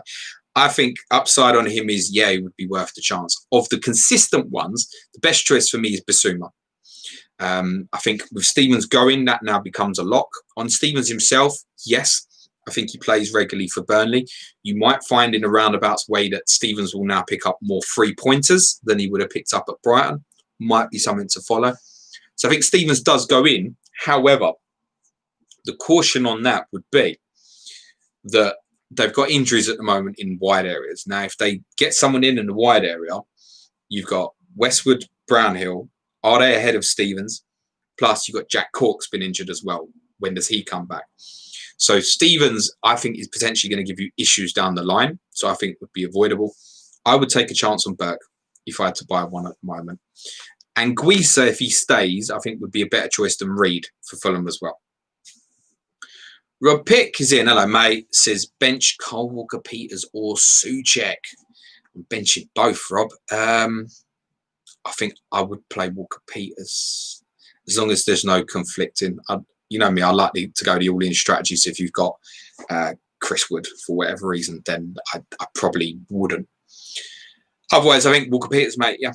Speaker 1: I think upside on him is, yeah, it would be worth the chance. Of the consistent ones, the best choice for me is Bissouma. I think with Stevens going, that now becomes a lock. On Stevens himself, yes, I think he plays regularly for Burnley. You might find in a roundabout way that Stevens will now pick up more 3-pointers than he would have picked up at Brighton. Might be something to follow. So I think Stevens does go in. However, the caution on that would be that they've got injuries at the moment in wide areas. Now, if they get someone in the wide area, you've got Westwood, Brownhill. Are they ahead of Stevens? Plus, you've got Jack Cork's been injured as well. When does he come back? So Stevens, I think, is potentially going to give you issues down the line. So I think it would be avoidable. I would take a chance on Burke if I had to buy one at the moment. And Guisa, if he stays, I think would be a better choice than Reed for Fulham as well. Rob Pick is in. Hello, mate. Says bench Cole Walker-Peters or Souček. I'm benching both, Rob. I think I would play Walker-Peters as long as there's no conflicting. You know me, I like to go the all-in strategy. So if you've got Chris Wood for whatever reason, then I probably wouldn't. Otherwise, I think Walker-Peters, mate, yeah.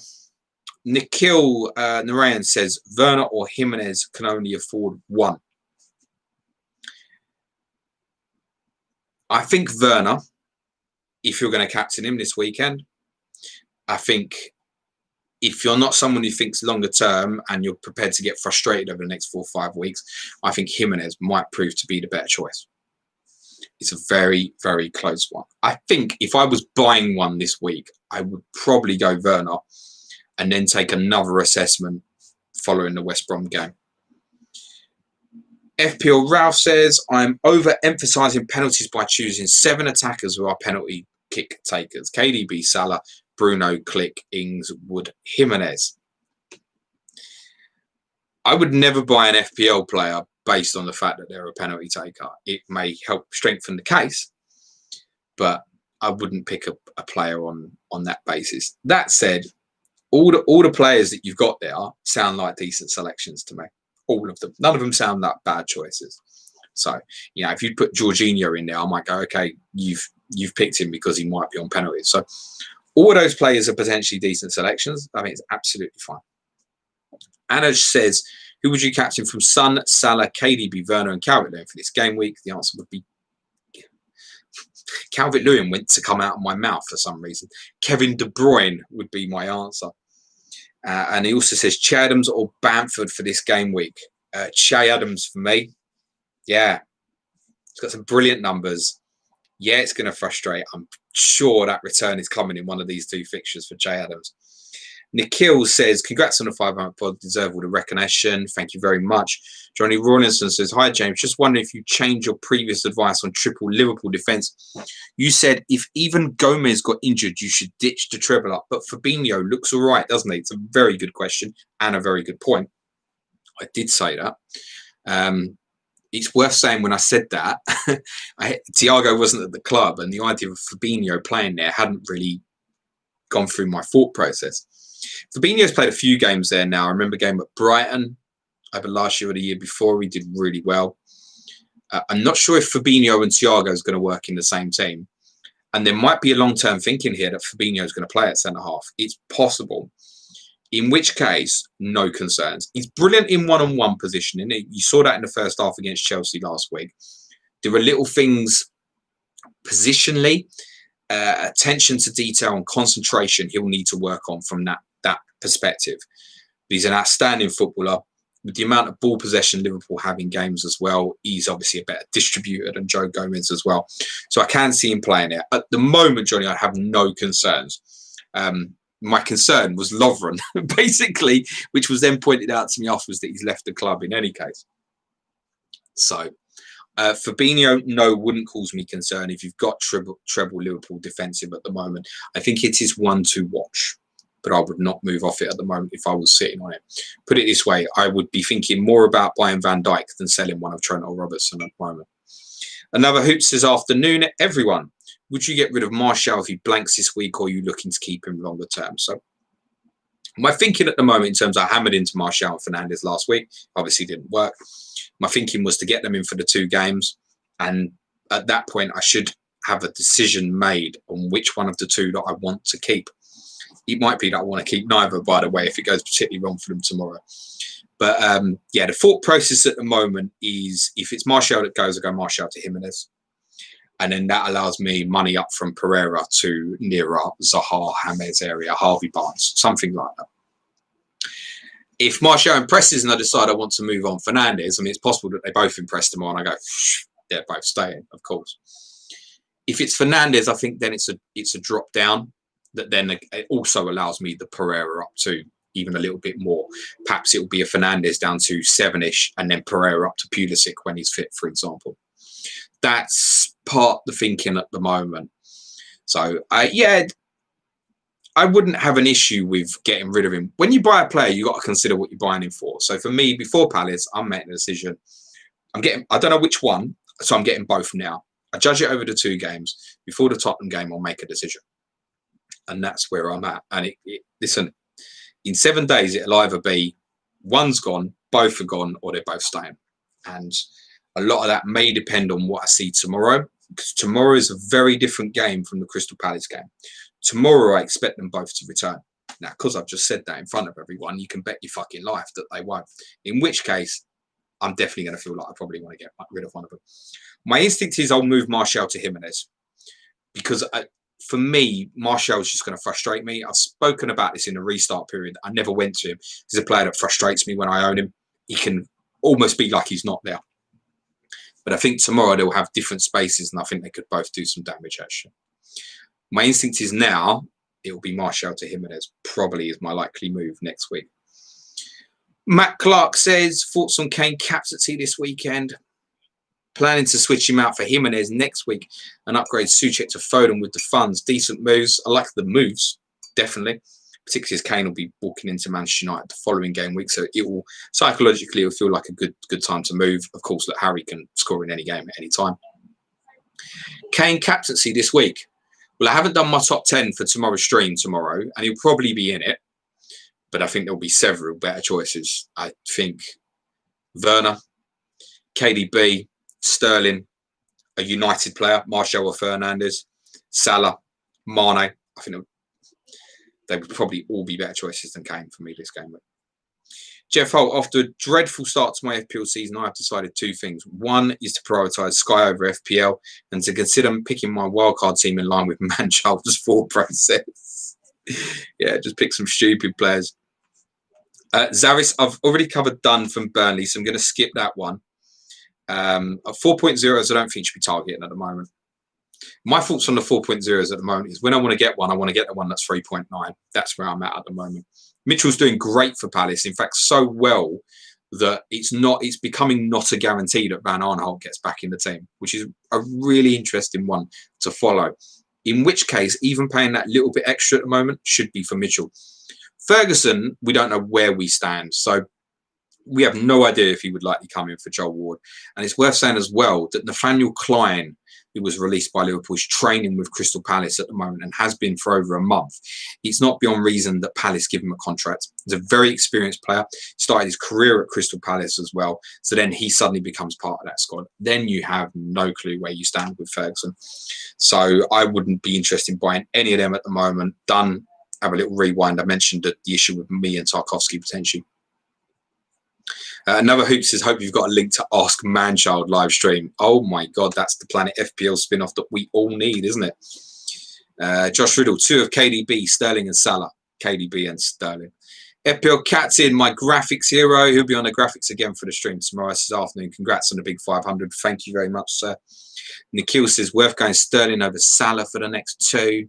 Speaker 1: Nikhil Narayan says Werner or Jimenez can only afford one. I think Werner, if you're going to captain him this weekend, I think if you're not someone who thinks longer term and you're prepared to get frustrated over the next 4 or 5 weeks, I think Jimenez might prove to be the better choice. It's a very, very close one. I think if I was buying one this week, I would probably go Werner and then take another assessment following the West Brom game. FPL Ralph says, I'm overemphasizing penalties by choosing 7 attackers who are penalty kick takers. KDB, Salah, Bruno, Click, Ings, Wood, Jimenez. I would never buy an FPL player based on the fact that they're a penalty taker. It may help strengthen the case, but I wouldn't pick a player on that basis. That said, all the players that you've got there sound like decent selections to me. All of them. None of them sound like bad choices. So, you know, if you put Jorginho in there, I might go, okay, you've picked him because he might be on penalties. So all of those players are potentially decent selections. I think it's absolutely fine. Anuj says, who would you captain from Son, Salah, KDB, Werner and Calvert-Lewin for this game week? The answer would be Calvert-Lewin went to come out of my mouth for some reason. Kevin De Bruyne would be my answer. And he also says Che Adams or Bamford for this game week. Che Adams for me. Yeah, he's got some brilliant numbers. Yeah, it's going to frustrate. I'm sure that return is coming in one of these two fixtures for Che Adams. Nikhil says, congrats on the 500 pod, deserve all the recognition. Thank you very much. Johnny Rawlinson says, hi, James. Just wondering if you changed your previous advice on triple Liverpool defence. You said if even Gomez got injured, you should ditch the treble up. But Fabinho looks all right, doesn't he? It's a very good question and a very good point. I did say that. It's worth saying when I said that, Thiago wasn't at the club and the idea of Fabinho playing there hadn't really gone through my thought process. Fabinho's played a few games there now. I remember a game at Brighton, either last year or the year before. He did really well. I'm not sure if Fabinho and Thiago is going to work in the same team. And there might be a long-term thinking here that Fabinho is going to play at centre-half. It's possible. In which case, no concerns. He's brilliant in one-on-one positioning. You saw that in the first half against Chelsea last week. There were little things positionally, attention to detail and concentration he'll need to work on from that perspective. But he's an outstanding footballer. With the amount of ball possession Liverpool have in games as well, he's obviously a better distributor than Joe Gomez as well. So I can see him playing it. At the moment, Johnny, I have no concerns. My concern was Lovren, basically, which was then pointed out to me afterwards that he's left the club in any case. So Fabinho, no, wouldn't cause me concern if you've got treble Liverpool defensive at the moment. I think it is one to watch, but I would not move off it at the moment if I was sitting on it. Put it this way, I would be thinking more about buying Van Dijk than selling one of Trent or Robertson at the moment. Another hoop says, afternoon, everyone. Would you get rid of Martial if he blanks this week, or are you looking to keep him longer term? So my thinking at the moment in terms of I hammered into Martial and Fernandes last week, obviously didn't work. My thinking was to get them in for the 2 games. And at that point, I should have a decision made on which one of the 2 that I want to keep. It might be that I want to keep neither, by the way, if it goes particularly wrong for them tomorrow. But yeah, the thought process at the moment is if it's Martial that goes, I go Martial to Jimenez. And then that allows me money up from Pereira to Nira, Zaha, James area, Harvey Barnes, something like that. If Martial impresses and I decide I want to move on Fernandes, I mean, it's possible that they both impress tomorrow and I go, they're both staying, of course. If it's Fernandes, I think then it's a drop down that then it also allows me the Pereira up to even a little bit more. Perhaps it will be a Fernandes down to 7-ish and then Pereira up to Pulisic when he's fit, for example. That's part of the thinking at the moment. So, yeah, I wouldn't have an issue with getting rid of him. When you buy a player, you got to consider what you're buying him for. So for me, before Palace, I'm making a decision. I don't know which one, so I'm getting both now. I judge it over the 2 games. Before the Tottenham game, I'll make a decision. And that's where I'm at. And listen, in 7 days, it'll either be one's gone, both are gone, or they're both staying. And a lot of that may depend on what I see tomorrow, because tomorrow is a very different game from the Crystal Palace game. Tomorrow, I expect them both to return. Now, because I've just said that in front of everyone, you can bet your fucking life that they won't. In which case, I'm definitely going to feel like I probably want to get rid of one of them. My instinct is I'll move Martial to Jimenez. Because for me, Martial is just going to frustrate me. I've spoken about this in the restart period. I never went to him. He's a player that frustrates me when I own him. He can almost be like he's not there. But I think tomorrow they'll have different spaces, and I think they could both do some damage, actually. My instinct is now it will be Martial to Jimenez. Probably is my likely move next week. Matt Clark says, thoughts on Kane captaincy this weekend? Planning to switch him out for Jimenez next week and upgrade Souček to Foden with the funds. Decent moves. I like the moves, definitely. Particularly as Kane will be walking into Manchester United the following game week. So it will psychologically, it will feel like a good time to move. Of course, that Harry can score in any game at any time. Kane captaincy this week. Well, I haven't done my top 10 for tomorrow's stream tomorrow, and he'll probably be in it. But I think there'll be several better choices. I think Werner, KDB, Sterling, a United player, Martial or Fernandes, Salah, Mane. I think they would probably all be better choices than Kane for me this game. Jeff Holt, after a dreadful start to my FPL season, I've decided 2 things. One is to prioritise Sky over FPL and to consider picking my wildcard team in line with Manchal's thought process. Yeah, just pick some stupid players. Zaris, I've already covered Dunn from Burnley, so I'm going to skip that one. 4.0s, I don't think should be targeting at the moment. My thoughts on the 4.0s at the moment is when I want to get one, I want to get the one that's 3.9. That's where I'm at the moment. Mitchell's doing great for Palace. In fact, so well that it's becoming not a guarantee that Van Aanholt gets back in the team, which is a really interesting one to follow. In which case, even paying that little bit extra at the moment should be for Mitchell. Ferguson, we don't know where we stand. So we have no idea if he would likely come in for Joel Ward. And it's worth saying as well that Nathaniel Klein, who was released by Liverpool, is training with Crystal Palace at the moment and has been for over a month. It's not beyond reason that Palace give him a contract. He's a very experienced player. Started his career at Crystal Palace as well. So then he suddenly becomes part of that squad. Then you have no clue where you stand with Ferguson. So I wouldn't be interested in buying any of them at the moment. Done. Have a little rewind. I mentioned the issue with me and Tarkowski potentially. Another Hoop says, hope you've got a link to Ask Manchild live stream. Oh my God, that's the Planet FPL spin-off that we all need, isn't it? Josh Riddle, 2 of KDB, Sterling and Salah. KDB and Sterling. FPL Captain, my graphics hero. He'll be on the graphics again for the stream tomorrow this afternoon. Congrats on the big 500. Thank you very much, sir. Nikhil says, worth going Sterling over Salah for the next 2.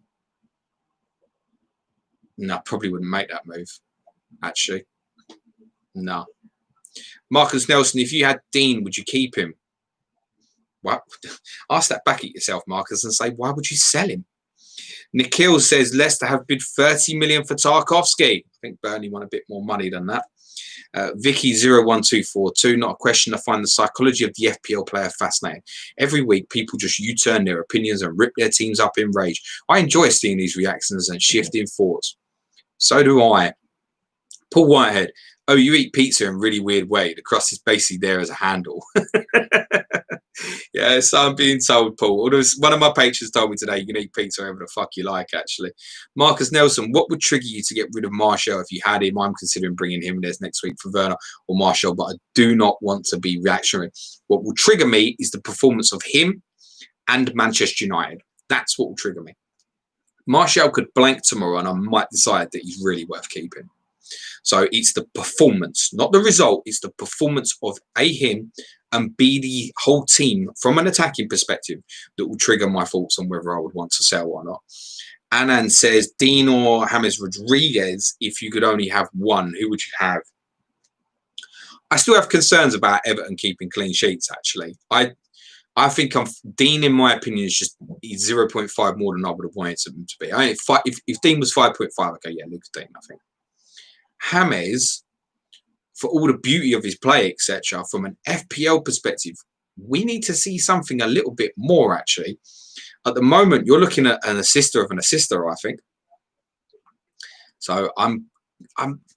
Speaker 1: No, probably wouldn't make that move, actually. No. Marcus Nelson, if you had Dean, would you keep him? What? Ask that back at yourself, Marcus, and say, why would you sell him? Nikhil says, Leicester have bid 30 million for Tarkowski. I think Burnley want a bit more money than that. Vicky01242, not a question. I find the psychology of the FPL player fascinating. Every week, people just U-turn their opinions and rip their teams up in rage. I enjoy seeing these reactions and shifting thoughts. So do I. Paul Whitehead. Oh, you eat pizza in a really weird way. The crust is basically there as a handle. Yeah, so I'm being told, Paul. One of my patrons told me today you can eat pizza wherever the fuck you like, actually. Marcus Nelson, what would trigger you to get rid of Martial if you had him? I'm considering bringing him there next week for Werner or Martial, but I do not want to be reactionary. What will trigger me is the performance of him and Manchester United. That's what will trigger me. Martial could blank tomorrow and I might decide that he's really worth keeping. So it's the performance, not the result. It's the performance of A, him, and B, the whole team from an attacking perspective that will trigger my thoughts on whether I would want to sell or not. Anand says, Dean or James Rodriguez, if you could only have one, who would you have? I still have concerns about Everton keeping clean sheets, actually. I think Dean, in my opinion, he's 0.5 more than I would have wanted him to be. If Dean was 5.5, okay, yeah, Lucas Dean, I think. James, for all the beauty of his play, etc., from an FPL perspective, we need to see something a little bit more, actually. At the moment, you're looking at an assister of an assister, I think. So I'm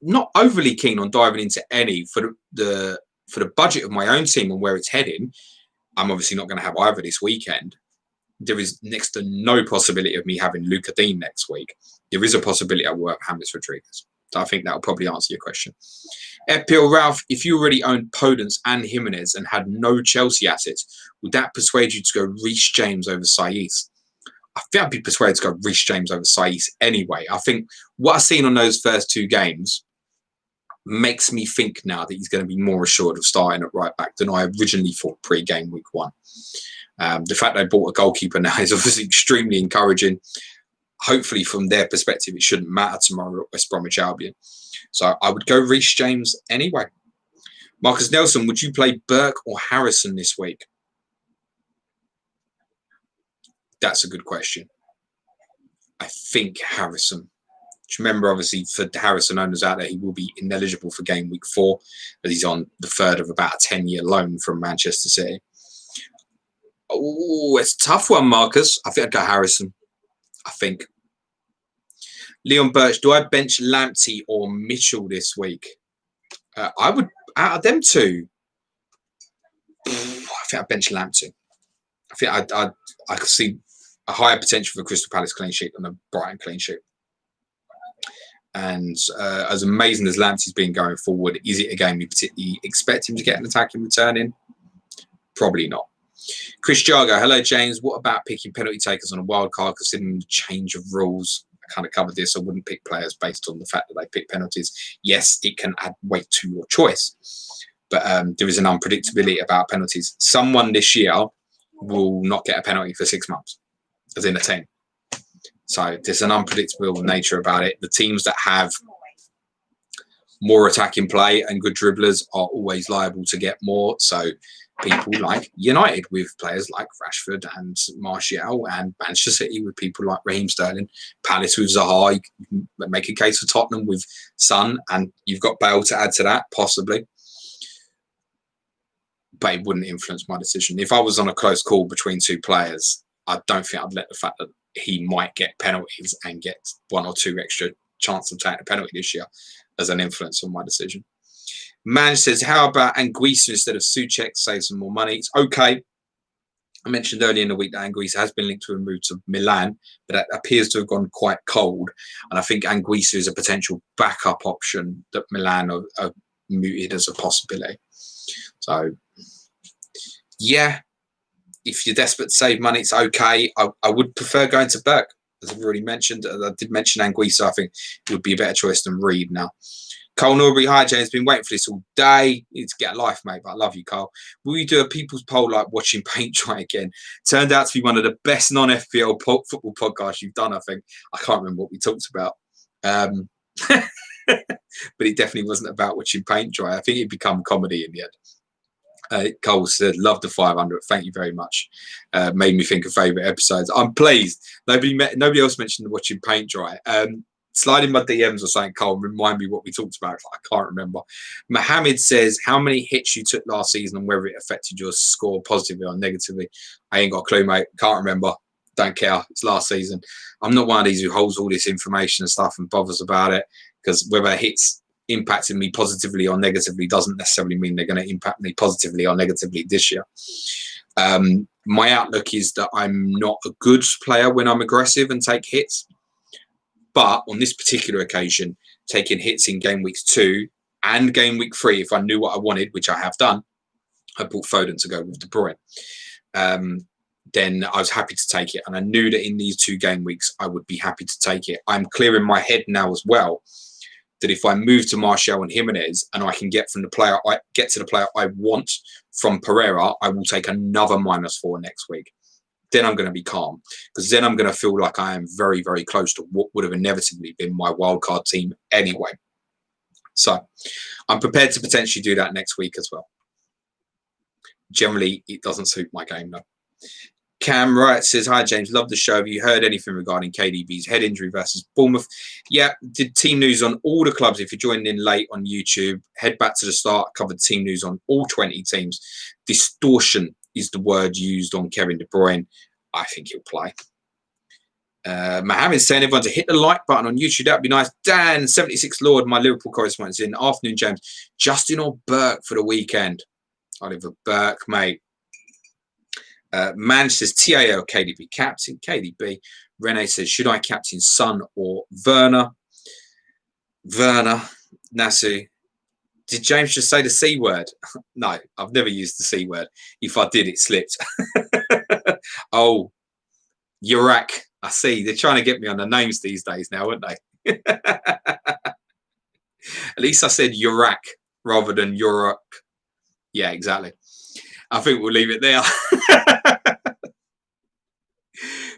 Speaker 1: not overly keen on diving into any for the budget of my own team and where it's heading. I'm obviously not going to have either this weekend. There is next to no possibility of me having Lucas Dean next week. There is a possibility I will have James Rodriguez. So I think that will probably answer your question. FPL Ralph, if you already owned Podence and Jimenez and had no Chelsea assets, would that persuade you to go Reece James over Saiss? I think I'd be persuaded to go Reece James over Saiss anyway. I think what I've seen on those first 2 games makes me think now that he's going to be more assured of starting at right back than I originally thought pre-game week 1. The fact they bought a goalkeeper now is obviously extremely encouraging. Hopefully, from their perspective, it shouldn't matter tomorrow at West Bromwich Albion. So I would go Reece James anyway. Marcus Nelson, would you play Burke or Harrison this week? That's a good question. I think Harrison. Just remember, obviously, for the Harrison owners out there, he will be ineligible for game week 4, as he's on the third of about a 10-year loan from Manchester City. Oh, it's a tough one, Marcus. I think I'd go Harrison. I think. Leon Birch, do I bench Lamptey or Mitchell this week? I would, out of them 2, I think I'd bench Lamptey. I think I could see a higher potential for Crystal Palace clean sheet than a Brighton clean sheet. And as amazing as Lamptey's been going forward, is it a game you particularly expect him to get an attacking return in? Probably not. Chris Jago, hello James. What about picking penalty takers on a wild card considering the change of rules? kind of covered this. I wouldn't pick players based on the fact that they pick penalties. Yes, it can add weight to your choice, but there is an unpredictability about penalties. Someone this year will not get a penalty for 6 months, as in a team. So there's an unpredictable nature about it. The teams that have more attacking play and good dribblers are always liable to get more. So people like United with players like Rashford and Martial, and Manchester City with people like Raheem Sterling, Palace with Zaha. You can make a case for Tottenham with Son, and you've got Bale to add to that, possibly. But it wouldn't influence my decision. If I was on a close call between two players, I don't think I'd let the fact that he might get penalties and get 1 or 2 extra chances of taking a penalty this year as an influence on my decision. Man says, how about Anguissa instead of Souček? Save some more money. It's okay. I mentioned earlier in the week that Anguissa has been linked to a move to Milan, but that appears to have gone quite cold. And I think Anguissa is a potential backup option that Milan are mooted as a possibility. So, yeah, if you're desperate to save money, it's okay. I would prefer going to Burke, as I've already mentioned. I did mention Anguissa. I think it would be a better choice than Reed now. Cole Norbury, hi James, been waiting for this all day. You need to get a life, mate, but I love you, Cole. Will you do a people's poll like watching paint dry again? Turned out to be one of the best non-FPL football podcasts you've done, I think. I can't remember what we talked about. But it definitely wasn't about watching paint dry. I think it become comedy in the end. Cole said, love the 500. Thank you very much. Made me think of favourite episodes. I'm pleased. Nobody else mentioned watching paint dry. Slide in my DMs or something, Cole, remind me what we talked about. I can't remember. Mohammed says, how many hits you took last season and whether it affected your score positively or negatively. I ain't got a clue, mate. Can't remember. Don't care. It's last season. I'm not one of these who holds all this information and stuff and bothers about it, because whether hits impacted me positively or negatively doesn't necessarily mean they're going to impact me positively or negatively this year. My outlook is that I'm not a good player when I'm aggressive and take hits. But on this particular occasion, taking hits in game weeks 2 and game week 3, if I knew what I wanted, which I have done, I bought Foden to go with De Bruyne. Then I was happy to take it. And I knew that in these 2 game weeks, I would be happy to take it. I'm clear in my head now as well that if I move to Martial and Jimenez and I can get to the player I want from Pereira, I will take another -4 next week. Then I'm going to be calm, because then I'm going to feel like I am very, very close to what would have inevitably been my wildcard team anyway. So I'm prepared to potentially do that next week as well. Generally, it doesn't suit my game, though. Cam Wright says, hi, James. Love the show. Have you heard anything regarding KDB's head injury versus Bournemouth? Yeah, did team news on all the clubs. If you're joining in late on YouTube, head back to the start. Covered team news on all 20 teams. Distortion is the word used on Kevin De Bruyne. I think he'll play. Mohammed saying everyone to hit the like button on YouTube. That'd be nice. Dan, 76 Lord, my Liverpool correspondent, in. Afternoon, James. Justin or Burke for the weekend? I'll live with Burke, mate. Man says TAL KDB captain. KDB. Rene says, should I captain Son or Werner? Werner. Nasu. Did James just say the C word? No, I've never used the C word. If I did, it slipped. Oh, Urak. I see. They're trying to get me on the names these days now, aren't they? At least I said Urak rather than Urak. Yeah, exactly. I think we'll leave it there.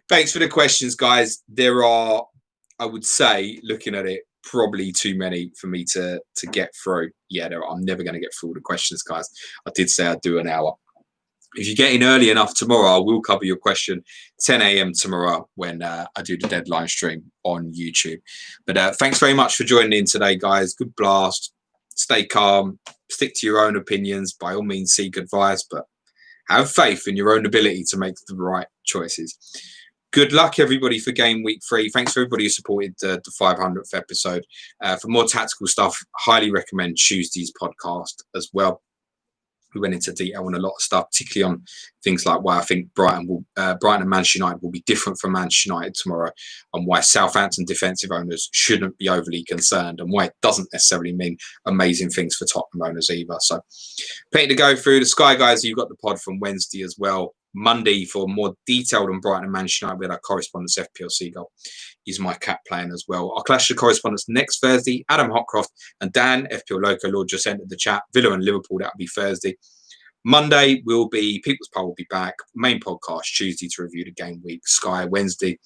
Speaker 1: Thanks for the questions, guys. There are, I would say, looking at it, probably too many for me to get through. Yeah, I'm never going to get through all the questions, guys. I did say I'd do an hour. If you get in early enough tomorrow, I will cover your question 10 a.m. tomorrow when I do the deadline stream on YouTube. But thanks very much for joining in today, guys. Good blast. Stay calm. Stick to your own opinions. By all means, seek advice, but have faith in your own ability to make the right choices. Good luck, everybody, for game week 3. Thanks for everybody who supported the 500th episode. For more tactical stuff, highly recommend Tuesday's podcast as well. We went into detail on a lot of stuff, particularly on things like why I think Brighton and Manchester United will be different from Manchester United tomorrow, and why Southampton defensive owners shouldn't be overly concerned, and why it doesn't necessarily mean amazing things for Tottenham owners either. So plenty to go through. The Sky guys, you've got the pod from Wednesday as well. Monday for more detailed on Brighton and Manchester United with our correspondent FPL Seagull. is my cat playing as well. Our Clash of Correspondents next Thursday. Adam Hotcroft and Dan, FPL Loco Lord, just entered the chat. Villa and Liverpool, that'll be Thursday. Monday will be People's Poll will be back. Main podcast Tuesday to review the game week. Sky Wednesday.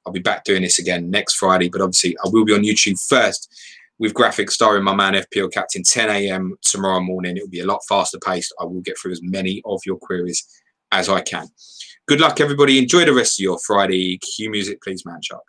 Speaker 1: I'll be back doing this again next Friday, but obviously I will be on YouTube first with graphics starring my man FPL Captain 10 a.m. tomorrow morning. It'll be a lot faster paced. I will get through as many of your queries as I can. Good luck, everybody. Enjoy the rest of your Friday. Cue music, please, man. Sharp.